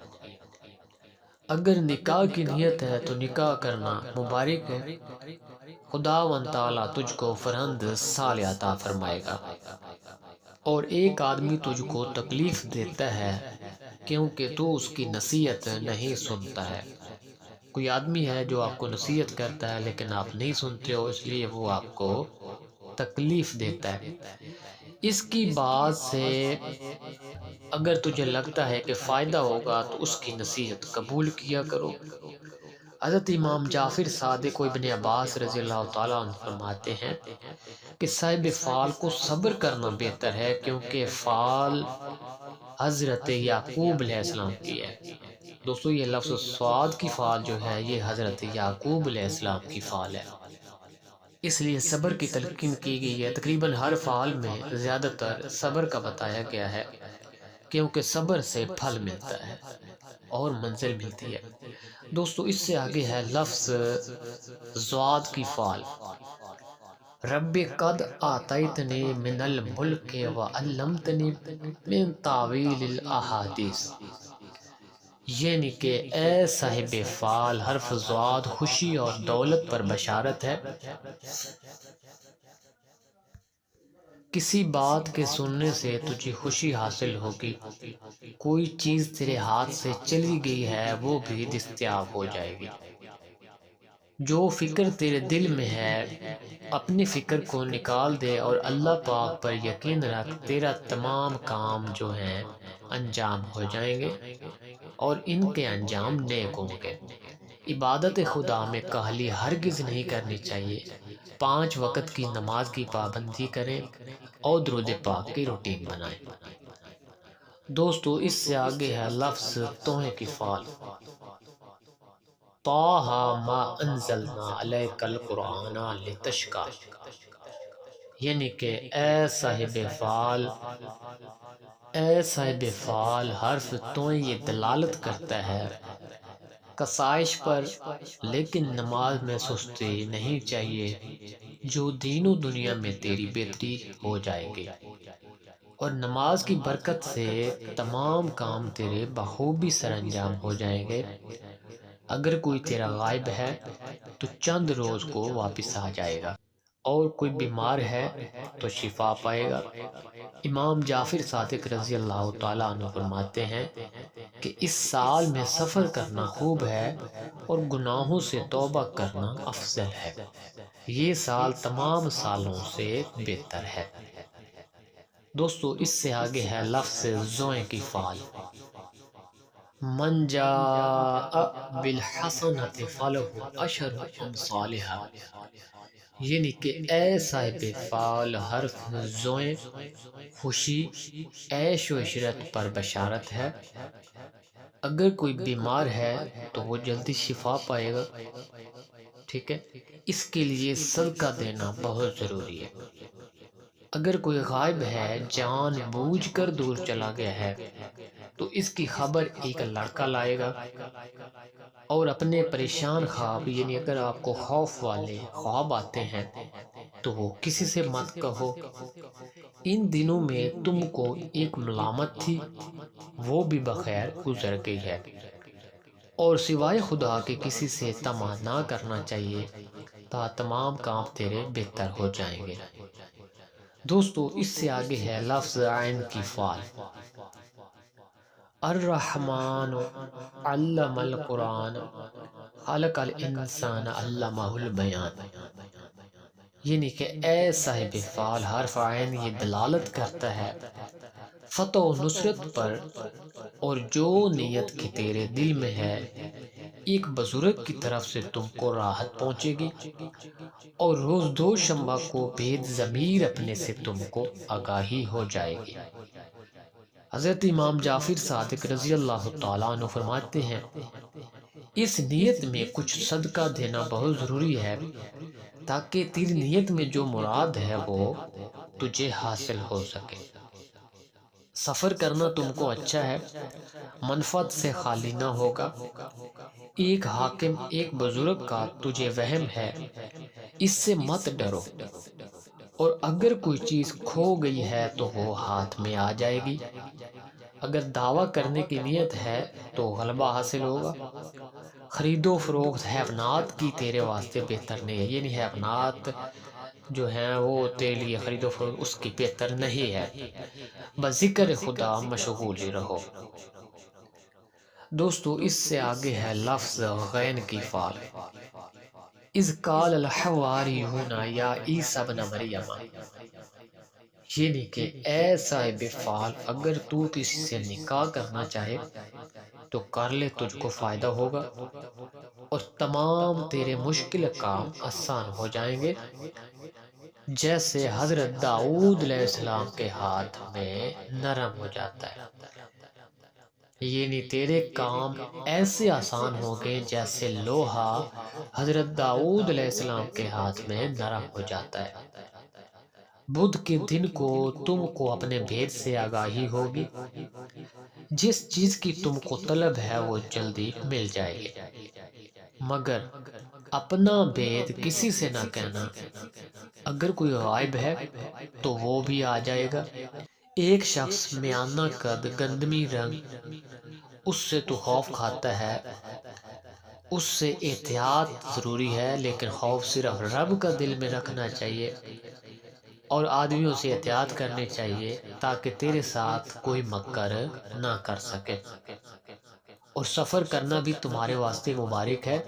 اگر نکاح کی نیت ہے تو نکاح کرنا مبارک ہے، خداوند تعالیٰ تجھ کو فرزند صالح عطا فرمائے گا۔ اور ایک آدمی تجھ کو تکلیف دیتا ہے کیونکہ تو اس کی نصیحت نہیں سنتا ہے۔ کوئی آدمی ہے جو آپ کو نصیحت کرتا ہے لیکن آپ نہیں سنتے ہو، اس لیے وہ آپ کو تکلیف دیتا ہے۔ اس کی بات سے اگر تجھے لگتا ہے کہ فائدہ ہوگا تو اس کی نصیحت قبول کیا کرو۔ حضرت امام جعفر صادق و ابن عباس رضی اللہ تعالیٰ عنہ فرماتے ہیں کہ صاحب فعال کو صبر کرنا بہتر ہے، کیونکہ فعال حضرت یعقوب علیہ السلام کی ہے۔ دوستو یہ لفظ سواد کی فعال جو ہے یہ حضرت یعقوب علیہ السلام کی فعال ہے، اس لیے صبر کی تلقین کی گئی ہے۔ تقریباً ہر فعال میں زیادہ تر صبر کا بتایا گیا ہے، کیونکہ صبر سے پھل ملتا ہے اور منزل ملتی ہے۔ دوستو اس سے آگے ہے لفظ زواد کی فعال۔ رب قد آتیتنی من الملک وعلمتنی من تعویل الاحادیث، یعنی کہ اے صاحب فعال حرف زواد خوشی اور دولت پر بشارت ہے۔ کسی بات کے سننے سے تجھے خوشی حاصل ہوگی، کوئی چیز تیرے ہاتھ سے چلی گئی ہے وہ بھی دستیاب ہو جائے گی۔ جو فکر تیرے دل میں ہے اپنی فکر کو نکال دے اور اللہ پاک پر یقین رکھ، تیرا تمام کام جو ہیں انجام ہو جائیں گے اور ان کے انجام نیک ہوں گے۔ عبادت خدا میں کاہلی ہرگز نہیں کرنی چاہیے۔ 5 وقت کی نماز کی پابندی کریں اور درود پاک کی روٹین بنائیں۔ دوستو اس سے آگے ہے لفظ توہیں کی فعال۔ طٰہ ما انزلنا علیک القرآن لتشقیٰ، یعنی کہ اے صاحب فعال، اے صاحب فعال حرف تویں یہ دلالت کرتا ہے کسائش پر، لیکن نماز میں سستی نہیں چاہیے، جو دین و دنیا میں تیری بہتری ہو جائے گی، اور نماز کی برکت سے تمام کام تیرے بخوبی سر انجام ہو جائیں گے۔ اگر کوئی تیرا غائب ہے تو چند روز کو واپس آ جائے گا، اور کوئی بیمار ہے تو شفا پائے گا۔ امام جعفر صادق رضی اللہ تعالیٰ عنہ فرماتے ہیں کہ اس سال میں سفر کرنا خوب ہے اور گناہوں سے توبہ کرنا افضل ہے، یہ سال تمام سالوں سے بہتر ہے۔ دوستو اس سے آگے ہے لفظ زوئیں کی فعال۔ من جاء بالحسنۃ فلہ عشر امثالھا، یعنی کہ اے صاحب فعال حرف زوئیں خوشی عیش و عشرت پر بشارت ہے۔ اگر کوئی بیمار ہے تو وہ جلدی شفا پائے گا، ٹھیک ہے، اس کے لیے صدقہ دینا بہت ضروری ہے۔ اگر کوئی غائب ہے جان بوجھ کر دور چلا گیا ہے تو اس کی خبر ایک لڑکا لائے گا، اور اپنے پریشان خواب، یعنی اگر آپ کو خوف والے خواب آتے ہیں تو وہ کسی سے مت کہو۔ ان دنوں میں تم کو ایک ملامت تھی، وہ بھی بخیر گزر گئی ہے، اور سوائے خدا کے کسی سے طمع نہ کرنا چاہیے تا تمام کام تیرے بہتر ہو جائیں گے۔ دوستو اس سے آگے ہے لفظ عین کی فعال۔ الرحمن علم القرآن خلق الانسان علمہ البیان، یعنی کہ اے صاحب فعال حرف عین یہ دلالت کرتا ہے فتح و نصرت پر، اور جو نیت کی تیرے دل میں ہے ایک بزرگ کی طرف سے تم کو راحت پہنچے گی، اور روز دوشنبہ کو بید ضمیر اپنے سے تم کو آگاہی ہو جائے گی۔ حضرت امام جعفر صادق رضی اللہ تعالیٰ عنہ فرماتے ہیں اس نیت میں کچھ صدقہ دینا بہت ضروری ہے تاکہ تیری نیت میں جو مراد ہے وہ تجھے حاصل ہو سکے۔ سفر کرنا تم کو اچھا ہے، منفعت سے خالی نہ ہوگا۔ ایک حاکم ایک بزرگ کا تجھے وہم ہے، اس سے مت ڈرو، اور اگر کوئی چیز کھو گئی ہے تو وہ ہاتھ میں آ جائے گی۔ اگر دعویٰ کرنے کی نیت ہے تو غلبہ حاصل ہوگا۔ خرید و فروخت حیوانات کی تیرے واسطے بہتر نہیں ہے، یعنی حیوانات جو ہیں وہ تیرے لیے خرید و فروخت اس کی بہتر نہیں ہے، بذکر خدا مشغول ہی رہو۔ دوستو اس سے آگے ہے لفظ غین کی فعل، اذ قال الحواریون یا عیسی ابن مریم، یعنی کہ اے صاحب فعال اگر تو کسی سے نکاح کرنا چاہے تو کر لے، تجھ کو فائدہ ہوگا اور تمام تیرے مشکل کام آسان ہو جائیں گے، جیسے حضرت داؤد علیہ السلام کے ہاتھ میں نرم ہو جاتا ہے، یعنی تیرے کام ایسے آسان ہوں گے جیسے لوہا حضرت داؤد علیہ السلام کے ہاتھ میں نرم ہو جاتا ہے۔ بدھ کے دن کو تم کو اپنے بھید سے آگاہی ہوگی، جس چیز کی تم کو طلب ہے وہ جلدی مل جائے گی، مگر اپنا بھید کسی سے نہ کہنا، اگر کوئی غائب ہے تو وہ بھی آ جائے گا۔ ایک شخص میانہ قد گندمی رنگ، اس سے تو خوف کھاتا ہے، اس سے احتیاط ضروری ہے، لیکن خوف صرف رب کا دل میں رکھنا چاہیے اور آدمیوں سے احتیاط کرنی چاہیے تاکہ تیرے ساتھ کوئی مکر نہ کر سکے۔ اور سفر کرنا بھی تمہارے واسطے مبارک ہے،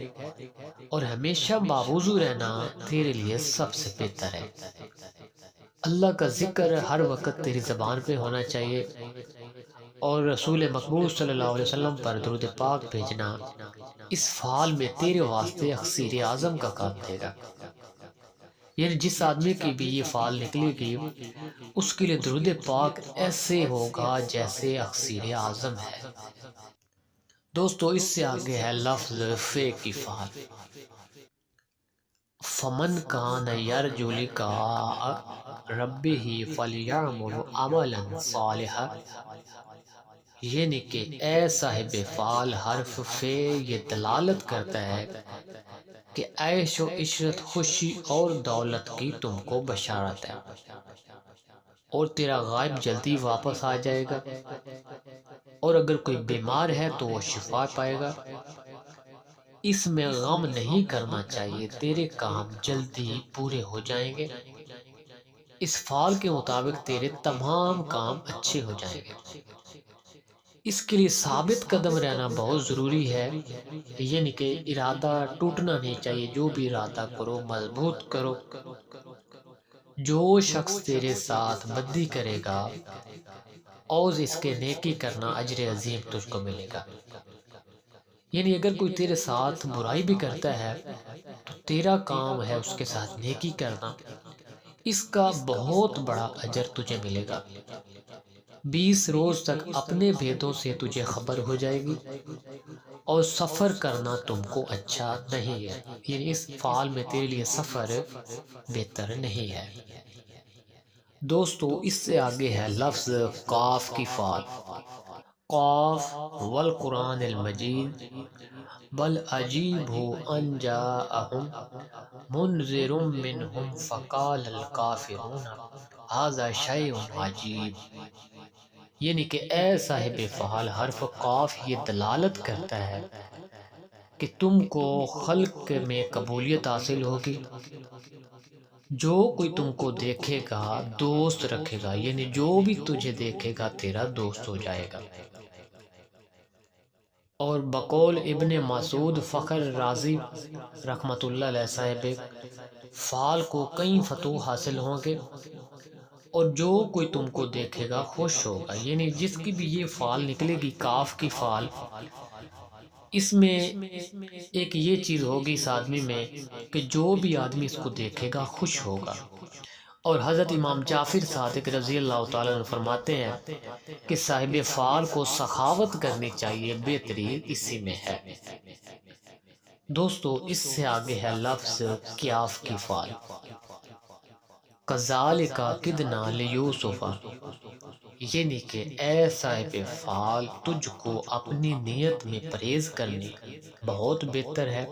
اور ہمیشہ باوضو رہنا تیرے لیے سب سے بہتر ہے۔ اللہ کا ذکر ہر وقت تیری زبان پہ ہونا چاہیے، اور رسول مقبول صلی اللہ علیہ وسلم پر درود پاک بھیجنا اس فعال میں تیرے واسطے اکسیر اعظم کا کام دے گا، یعنی جس آدمی کی بھی یہ فعال نکلے گی اس کے لیے درود پاک ایسے ہوگا جیسے اکسیر اعظم ہے۔ دوستو اس سے آگے ہے لفظ فے کی فعال، فمن کان یرجو لقاء ربہ فلیعمل عملا صالحا، یعنی کہ اے صاحب فعال حرف فے یہ دلالت کرتا ہے کہ عیش و عشرت، خوشی اور دولت کی تم کو بشارت ہے، اور تیرا غائب جلدی واپس آ جائے گا، اور اگر کوئی بیمار ہے تو وہ شفا پائے گا۔ اس میں غم نہیں کرنا چاہیے، تیرے کام جلدی پورے ہو جائیں گے، اس فعال کے مطابق تیرے تمام کام اچھے ہو جائیں گے۔ اس کے لیے ثابت قدم رہنا بہت ضروری ہے، یعنی کہ ارادہ ٹوٹنا نہیں چاہیے، جو بھی ارادہ کرو مضبوط کرو۔ جو شخص تیرے ساتھ بدی کرے گا اور اس کے نیکی کرنا اجر عظیم تجھ کو ملے گا، یعنی اگر کوئی تیرے ساتھ برائی بھی کرتا ہے تو تیرا کام ہے اس کے ساتھ نیکی کرنا، اس کا بہت بڑا اجر تجھے ملے گا۔ 20 روز تک اپنے بھیدوں سے تجھے خبر ہو جائے گی، اور سفر کرنا تم کو اچھا نہیں ہے، یعنی اس فعال میں تیرے لیے سفر بہتر نہیں ہے۔ دوستو اس سے آگے ہے لفظ قاف کی فعال، قاف والقرآن المجید بل عجیبوا ان جاءہم منذر منہم فقال الکافرون ھذا شیء عجیب، یعنی کہ اے صاحب فعال حرف قاف یہ دلالت کرتا ہے کہ تم کو خلق میں قبولیت حاصل ہوگی، جو کوئی تم کو دیکھے گا دوست رکھے گا، یعنی جو بھی تجھے دیکھے گا تیرا دوست ہو جائے گا۔ اور بقول ابن مسعود فخر رازی رحمۃ اللہ علیہ صاحب فال کو کئی فتوح حاصل ہوں گے، اور جو کوئی تم کو دیکھے گا خوش ہوگا، یعنی جس کی بھی یہ فال نکلے گی کاف کی فال، اس میں ایک یہ چیز ہوگی اس آدمی میں کہ جو بھی آدمی اس کو دیکھے گا خوش ہوگا۔ اور حضرت امام جعفر صادق رضی اللہ تعالیٰ عنہ فرماتے ہیں کہ صاحب فال کو سخاوت کرنی چاہیے، بہترین اسی میں ہے۔ دوستو اس سے آگے ہے لفظ کیاف کی فال، کذالک کدنا لیوسف، یعنی کہ اے صاحب فال تجھ کو اپنی نیت میں پرہیز کرنی بہت بہتر ہے،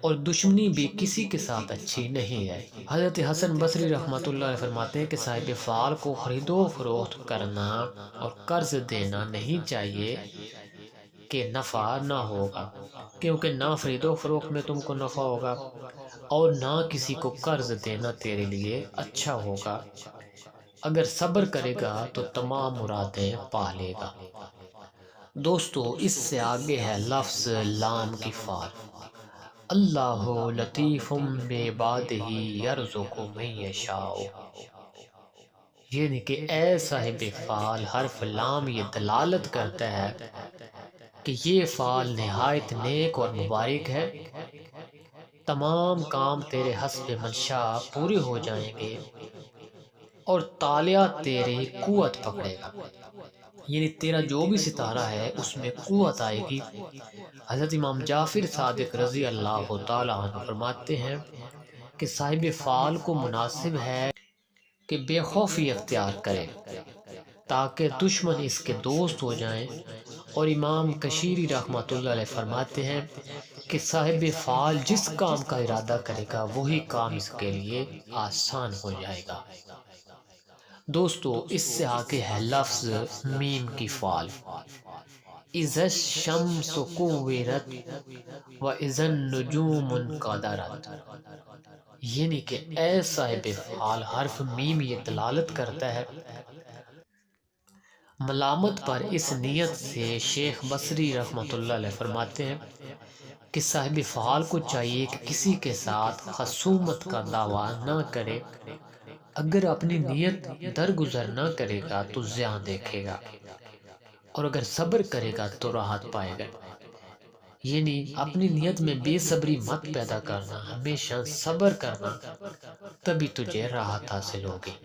اور دشمنی بھی کسی کے ساتھ اچھی نہیں ہے۔ حضرت حسن بصری رحمۃ اللہ علیہ فرماتے ہیں کہ صاحب فال کو خرید و فروخت کرنا اور قرض دینا نہیں چاہیے کہ نفع نہ ہوگا، کیونکہ نہ خرید و فروخت میں تم کو نفع ہوگا اور نہ کسی کو قرض دینا تیرے لیے اچھا ہوگا۔ اگر صبر کرے گا تو تمام مرادیں پا لے گا۔ دوستو اس سے آگے ہے لفظ لام کی فال، اللہ لطیف بعبادہ یرزق من یشاء، یعنی کہ اے صاحب فال حرف لام یہ دلالت کرتا ہے کہ یہ فال نہایت نیک اور مبارک ہے، تمام کام تیرے حسب منشا پورے ہو جائیں گے اور تالیہ تیری قوت پکڑے گا، یعنی تیرا جو بھی ستارہ ہے اس میں قوت آئے گی۔ حضرت امام جعفر صادق رضی اللہ تعالیٰ عنہ فرماتے ہیں کہ صاحب فال کو مناسب ہے کہ بے خوفی اختیار کرے تاکہ دشمن اس کے دوست ہو جائیں، اور امام کشیری رحمۃ اللہ علیہ فرماتے ہیں کہ صاحب فال جس کام کا ارادہ کرے گا وہی کام اس کے لیے آسان ہو جائے گا۔ دوستو اس سے آگے ہے لفظ میم کی فال، اذا الشمس کورت واذا النجوم انکدرت، یعنی کہ اے صاحب فال حرف میم یہ دلالت کرتا ہے ملامت پر۔ اس نیت سے شیخ بصری رحمۃ اللہ علیہ فرماتے ہیں کہ صاحب فعال کو چاہیے کہ کسی کے ساتھ خصومت کا دعویٰ نہ کرے، اگر اپنی نیت درگزر نہ کرے گا تو زیاں دیکھے گا، اور اگر صبر کرے گا تو راحت پائے گا، یعنی اپنی نیت میں بے صبری مت پیدا کرنا، ہمیشہ صبر کرنا، تبھی تجھے راحت حاصل ہوگی۔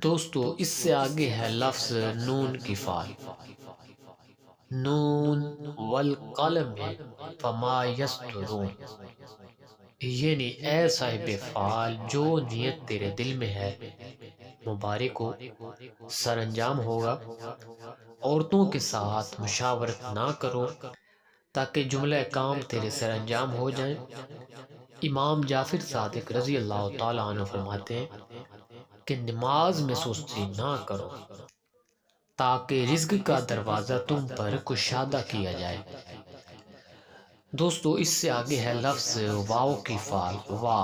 دوستو اس سے آگے ہے لفظ نون کی فال، نون والقلم فما یسطرون، یعنی اے صاحب فعال جو نیت تیرے دل میں ہے مبارک ہو، سر انجام ہوگا۔ عورتوں کے ساتھ مشاورت نہ کرو تاکہ جملہ کام تیرے سر انجام ہو جائیں۔ امام جعفر صادق رضی اللہ تعالیٰ عنہ فرماتے ہیں کہ نماز میں سستی نہ کرو تاکہ رزق کا دروازہ تم پر کشادہ کیا جائے۔ دوستو اس سے آگے ہے لفظ واو کی فال، وا،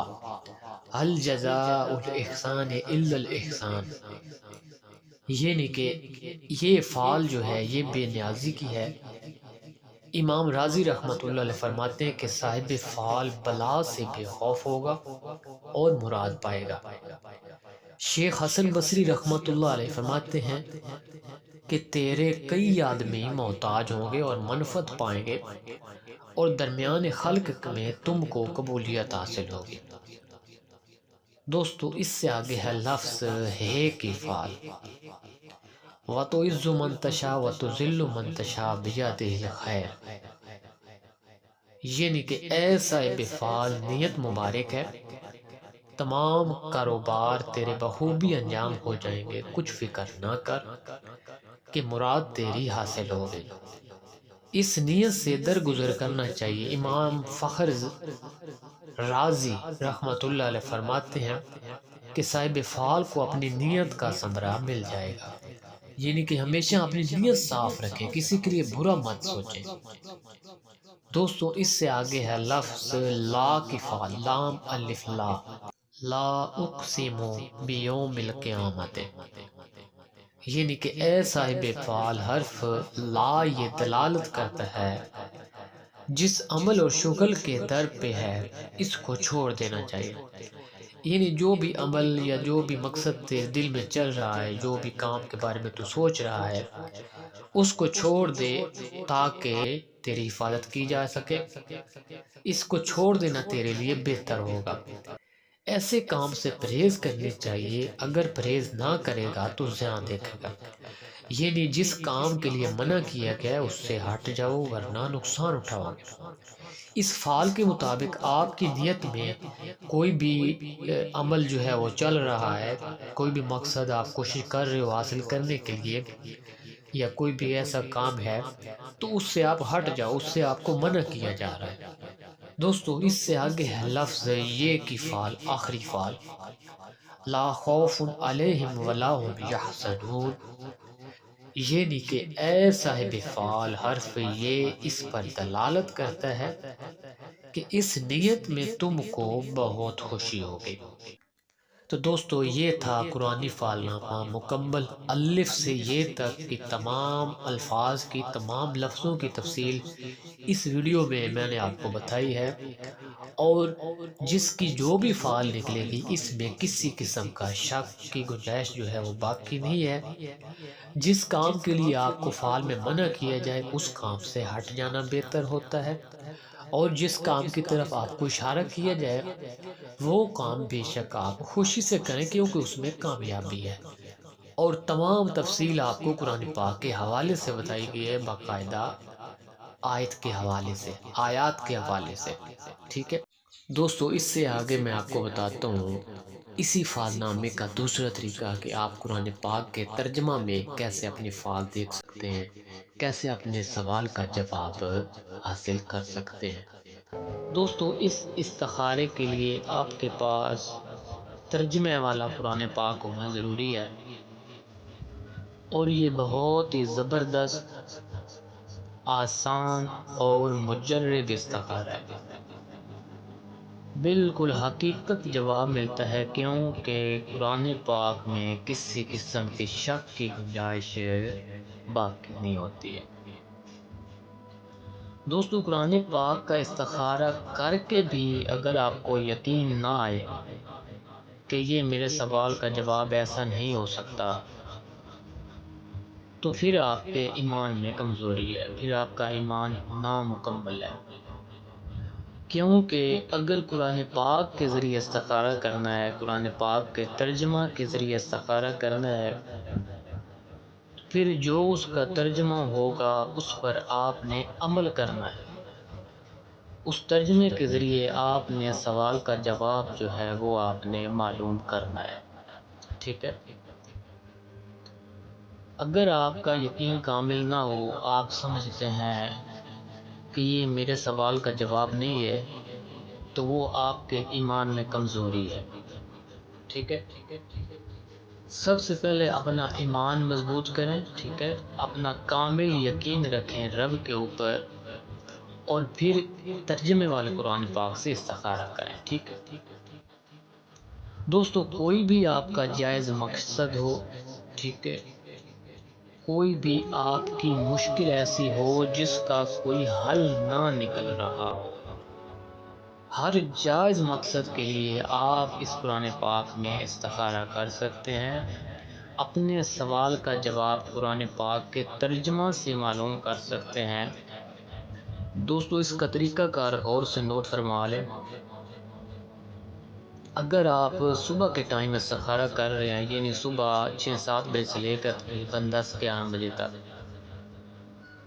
هل جزاء الاحسان الا الاحسان، یعنی کہ یہ فال جو ہے یہ بے نیازی کی ہے۔ امام راضی رحمۃ اللہ علیہ فرماتے ہیں کہ صاحب فال بلا سے بے خوف ہوگا اور مراد پائے گا۔ شیخ حسن بصری رحمۃ اللہ علیہ فرماتے ہیں کہ تیرے کئی آدمی محتاج ہوں گے اور منفعت پائیں گے، اور درمیان خلق میں تم کو قبولیت حاصل ہوگی۔ دوستو اس سے آگے ہے لفظ ہے کی فال، وَتُعِزُّ مَن تَشَاءُ وَتُذِلُّ مَن تَشَاءُ بِیَدِهِ الْخَیرُ، یعنی کہ اے صاحب فال نیت مبارک ہے، تمام کاروبار تیرے بخوبی انجام ہو جائیں گے، کچھ فکر نہ کر کہ مراد تیری حاصل ہو گئی۔ اس نیت سے درگزر کرنا چاہیے۔ امام فخر رازی رحمۃ اللہ علیہ فرماتے ہیں کہ صاحب فعال کو اپنی نیت کا ثمرہ مل جائے گا، یعنی کہ ہمیشہ اپنی نیت صاف رکھیں، کسی کے لیے برا مت سوچیں۔ دوستو اس سے آگے ہے لفظ لا کی فعال، لام الف لا، لا اقسم بیوم القیامت، یعنی کہ اے صاحب فعال حرف لا یہ دلالت کرتا ہے جس عمل اور شغل کے در پہ ہے اس کو چھوڑ دینا چاہیے. یعنی جو بھی عمل یا جو بھی مقصد تیرے دل میں چل رہا ہے، جو بھی کام کے بارے میں تو سوچ رہا ہے، اس کو چھوڑ دے تاکہ تیری حفاظت کی جا سکے. اس کو چھوڑ دینا تیرے لیے بہتر ہوگا. ایسے کام سے پرہیز کرنی چاہیے. اگر پرہیز نہ کرے گا تو زیاں دیکھے گا. یعنی جس کام کے لیے منع کیا گیا اس سے ہٹ جاؤ ورنہ نقصان اٹھاؤ گے. اس فعل کے مطابق آپ کی نیت میں کوئی بھی عمل جو ہے وہ چل رہا ہے، کوئی بھی مقصد آپ کوشش کر رہے ہو حاصل کرنے کے لیے، یا کوئی بھی ایسا کام ہے تو اس سے آپ ہٹ جاؤ، اس سے آپ کو منع کیا جا رہا ہے. دوستو اس سے آگے ہے لفظ یہ کی فعل، آخری فعل لا خوف علیہم ولا هم یحزنون. یعنی کہ اے صاحب فعال حرف یہ اس پر دلالت کرتا ہے کہ اس نیت میں تم کو بہت خوشی ہوگی. تو دوستو یہ تھا قرآنی فعال نامہ مکمل الف سے یہ تک کی تمام الفاظ کی، تمام لفظوں کی تفصیل اس ویڈیو میں نے آپ کو بتائی ہے. اور جس کی جو بھی فعال نکلے گی اس میں کسی قسم کا شک کی گنجائش جو ہے وہ باقی نہیں ہے. جس کام کے لیے آپ کو فعال میں منع کیا جائے اس کام سے ہٹ جانا بہتر ہوتا ہے، اور جس کام کی طرف آپ کو اشارہ کیا جائے وہ کام بے شک آپ خوشی سے کریں کیونکہ اس میں کامیابی ہے. اور تمام تفصیل آپ کو قرآن پاک کے حوالے سے بتائی گئی ہے، باقاعدہ آیت کے حوالے سے، آیات کے حوالے سے. ٹھیک ہے دوستو، اس سے آگے میں آپ کو بتاتا ہوں اسی فعال نامے کا دوسرا طریقہ کہ آپ قرآن پاک کے ترجمہ میں کیسے اپنی فعال دیکھ سکتے ہیں، کیسے اپنے سوال کا جواب حاصل کر سکتے ہیں. دوستو اس استخارے کے لیے آپ کے پاس ترجمے والا قرآن پاک ہونا ضروری ہے، اور یہ بہت ہی زبردست، آسان اور مجرد استخارہ ہے. بالکل حقیقت جواب ملتا ہے کیونکہ قرآن پاک میں کسی قسم کی شک کی گنجائش باقی نہیں ہوتی ہے. دوستو قرآن پاک کا استخارہ کر کے بھی اگر آپ کو یقین نہ آئے کہ یہ میرے سوال کا جواب ایسا نہیں ہو سکتا، تو پھر آپ کے ایمان میں کمزوری ہے، پھر آپ کا ایمان نامکمل ہے. کیونکہ اگر قرآن پاک کے ذریعے استخارہ کرنا ہے، قرآن پاک کے ترجمہ کے ذریعے استخارہ کرنا ہے، پھر جو اس کا ترجمہ ہوگا اس پر آپ نے عمل کرنا ہے. اس ترجمے کے ذریعے آپ نے سوال کا جواب جو ہے وہ آپ نے معلوم کرنا ہے. ٹھیک ہے، اگر آپ کا یقین کامل نہ ہو، آپ سمجھتے ہیں کہ یہ میرے سوال کا جواب نہیں ہے، تو وہ آپ کے ایمان میں کمزوری ہے. ٹھیک ہے، سب سے پہلے اپنا ایمان مضبوط کریں. ٹھیک ہے، اپنا کامل یقین رکھیں رب کے اوپر، اور پھر ترجمے والے قرآن پاک سے استخارہ کریں. ٹھیک ہے دوستو، کوئی بھی آپ کا جائز مقصد ہو، ٹھیک ہے، کوئی بھی آپ کی مشکل ایسی ہو جس کا کوئی حل نہ نکل رہا ہو، ہر جائز مقصد کے لیے آپ اس قرآن پاک میں استخارہ کر سکتے ہیں. اپنے سوال کا جواب قرآن پاک کے ترجمہ سے معلوم کر سکتے ہیں. دوستو اس کا طریقہ کار اور سے نوٹ فرما لیں. اگر آپ صبح کے ٹائم استخارہ کر رہے ہیں، یعنی صبح 6-7 بجے سے لے کر تقریباً 10-11 بجے تک،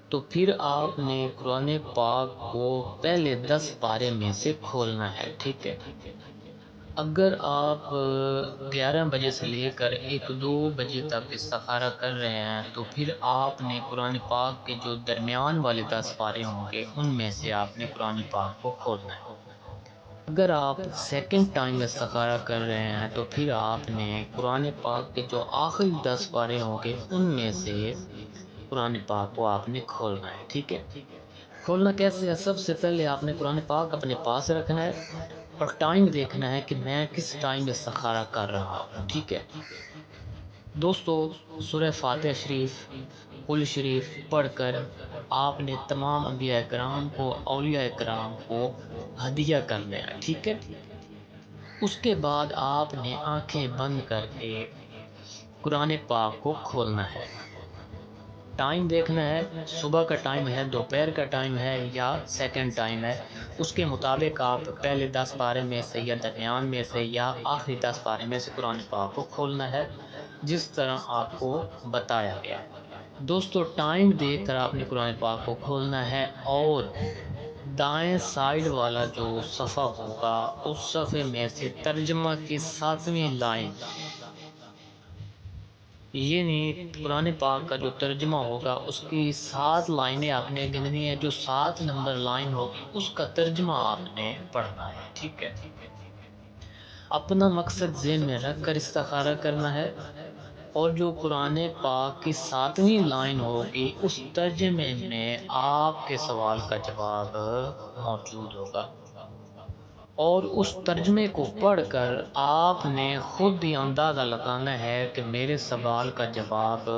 تو پھر آپ نے قرآن پاک کو پہلے 10 پارے میں سے کھولنا ہے. ٹھیک ہے، اگر آپ 11 بجے سے لے کر 1-2 بجے تک استخارہ کر رہے ہیں تو پھر آپ نے قرآن پاک کے جو درمیان والے 10 پارے ہوں گے ان میں سے آپ نے قرآن پاک کو کھولنا ہے. اگر آپ سیکنڈ ٹائم استخارہ کر رہے ہیں تو پھر آپ نے قرآن پاک کے جو آخری 10 پارے ہوں گے ان میں سے قرآن پاک کو آپ نے کھولنا ہے. ٹھیک ہے، کھولنا کیسے ہے؟ سب سے پہلے آپ نے قرآن پاک اپنے پاس رکھنا ہے اور ٹائم دیکھنا ہے کہ میں کس ٹائم استخارہ کر رہا ہوں. ٹھیک ہے، دوستو سورہ فاتحہ شریف، قل شریف پڑھ کر آپ نے تمام انبیاء کرام کو، اولیاء کرام کو ہدیہ کرنا ہے، ٹھیک ہے؟ اس کے بعد آپ نے آنکھیں بند کر کے قرآن پاک کو کھولنا ہے، ٹائم دیکھنا ہے، صبح کا ٹائم ہے، دوپہر کا ٹائم ہے یا سیکنڈ ٹائم ہے، اس کے مطابق آپ پہلے 10 پارے میں سے یا درمیان میں سے یا آخری 10 پارے میں سے قرآن پاک کو کھولنا ہے، جس طرح آپ کو بتایا گیا ہے۔ دوستو ٹائم دیکھ کر آپ نے قرآن پاک کو کھولنا ہے، اور دائیں سائیڈ والا جو صفحہ ہوگا اس صفحے میں سے ترجمہ کی 7ویں لائن، یہ نہیں، قرآن پاک کا جو ترجمہ ہوگا اس کی 7 لائنیں آپ نے گننی ہے، جو 7 نمبر لائن ہوگی اس کا ترجمہ آپ نے پڑھنا ہے، ٹھیک ہے؟ اپنا مقصد ذہن میں رکھ کر استخارہ کرنا ہے، اور جو قرآن پاک کی 7ویں لائن ہوگی اس ترجمے میں آپ کے سوال کا جواب موجود ہوگا، اور اس ترجمے کو پڑھ کر آپ نے خود ہی اندازہ لگانا ہے کہ میرے سوال کا جواب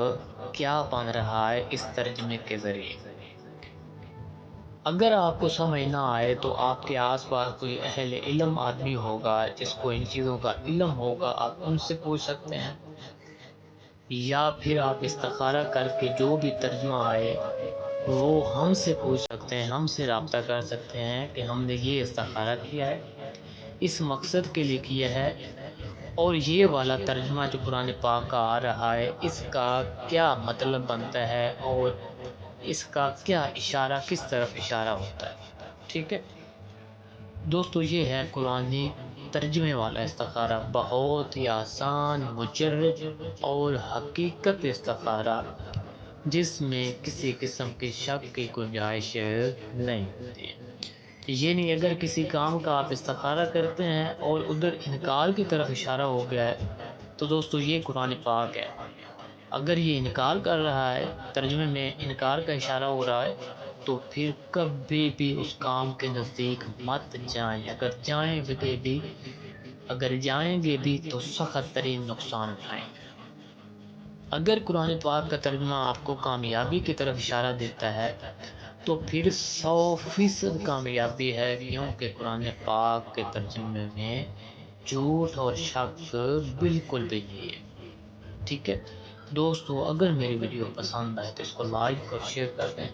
کیا بن رہا ہے اس ترجمے کے ذریعے۔ اگر آپ کو سمجھ نہ آئے تو آپ کے آس پاس کوئی اہل علم آدمی ہوگا جس کو ان چیزوں کا علم ہوگا، آپ ان سے پوچھ سکتے ہیں، یا پھر آپ استخارہ کر کے جو بھی ترجمہ آئے وہ ہم سے پوچھ سکتے ہیں، ہم سے رابطہ کر سکتے ہیں کہ ہم نے یہ استخارہ کیا ہے، اس مقصد کے لیے کیا ہے، اور یہ والا ترجمہ جو قرآن پاک کا آ رہا ہے اس کا کیا مطلب بنتا ہے، اور اس کا کیا اشارہ، کس طرف اشارہ ہوتا ہے، ٹھیک ہے؟ دوستو یہ ہے قرآنی ترجمے والا استخارہ، بہت ہی آسان، مجرد اور حقیقت استخارہ، جس میں کسی قسم کی شک کی گنجائش نہیں ہوتی ہے۔ یہ نہیں، اگر کسی کام کا آپ استخارہ کرتے ہیں اور ادھر انکار کی طرف اشارہ ہو گیا ہے تو دوستو یہ قرآن پاک ہے، اگر یہ انکار کر رہا ہے، ترجمے میں انکار کا اشارہ ہو رہا ہے، تو پھر کبھی بھی اس کام کے نزدیک مت جائیں، اگر جائیں گے بھی تو سخت ترین نقصان اٹھائیں گے۔ اگر قرآن پاک کا ترجمہ آپ کو کامیابی کی طرف اشارہ دیتا ہے تو پھر 100% کامیابی ہے، کیونکہ قرآن پاک کے ترجمے میں جھوٹ اور شک بالکل بھی نہیں ہے، ٹھیک ہے؟ دوستو اگر میری ویڈیو پسند آئے تو اس کو لائک اور شیئر کر دیں۔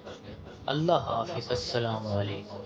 اللہ حافظ، السلام علیکم۔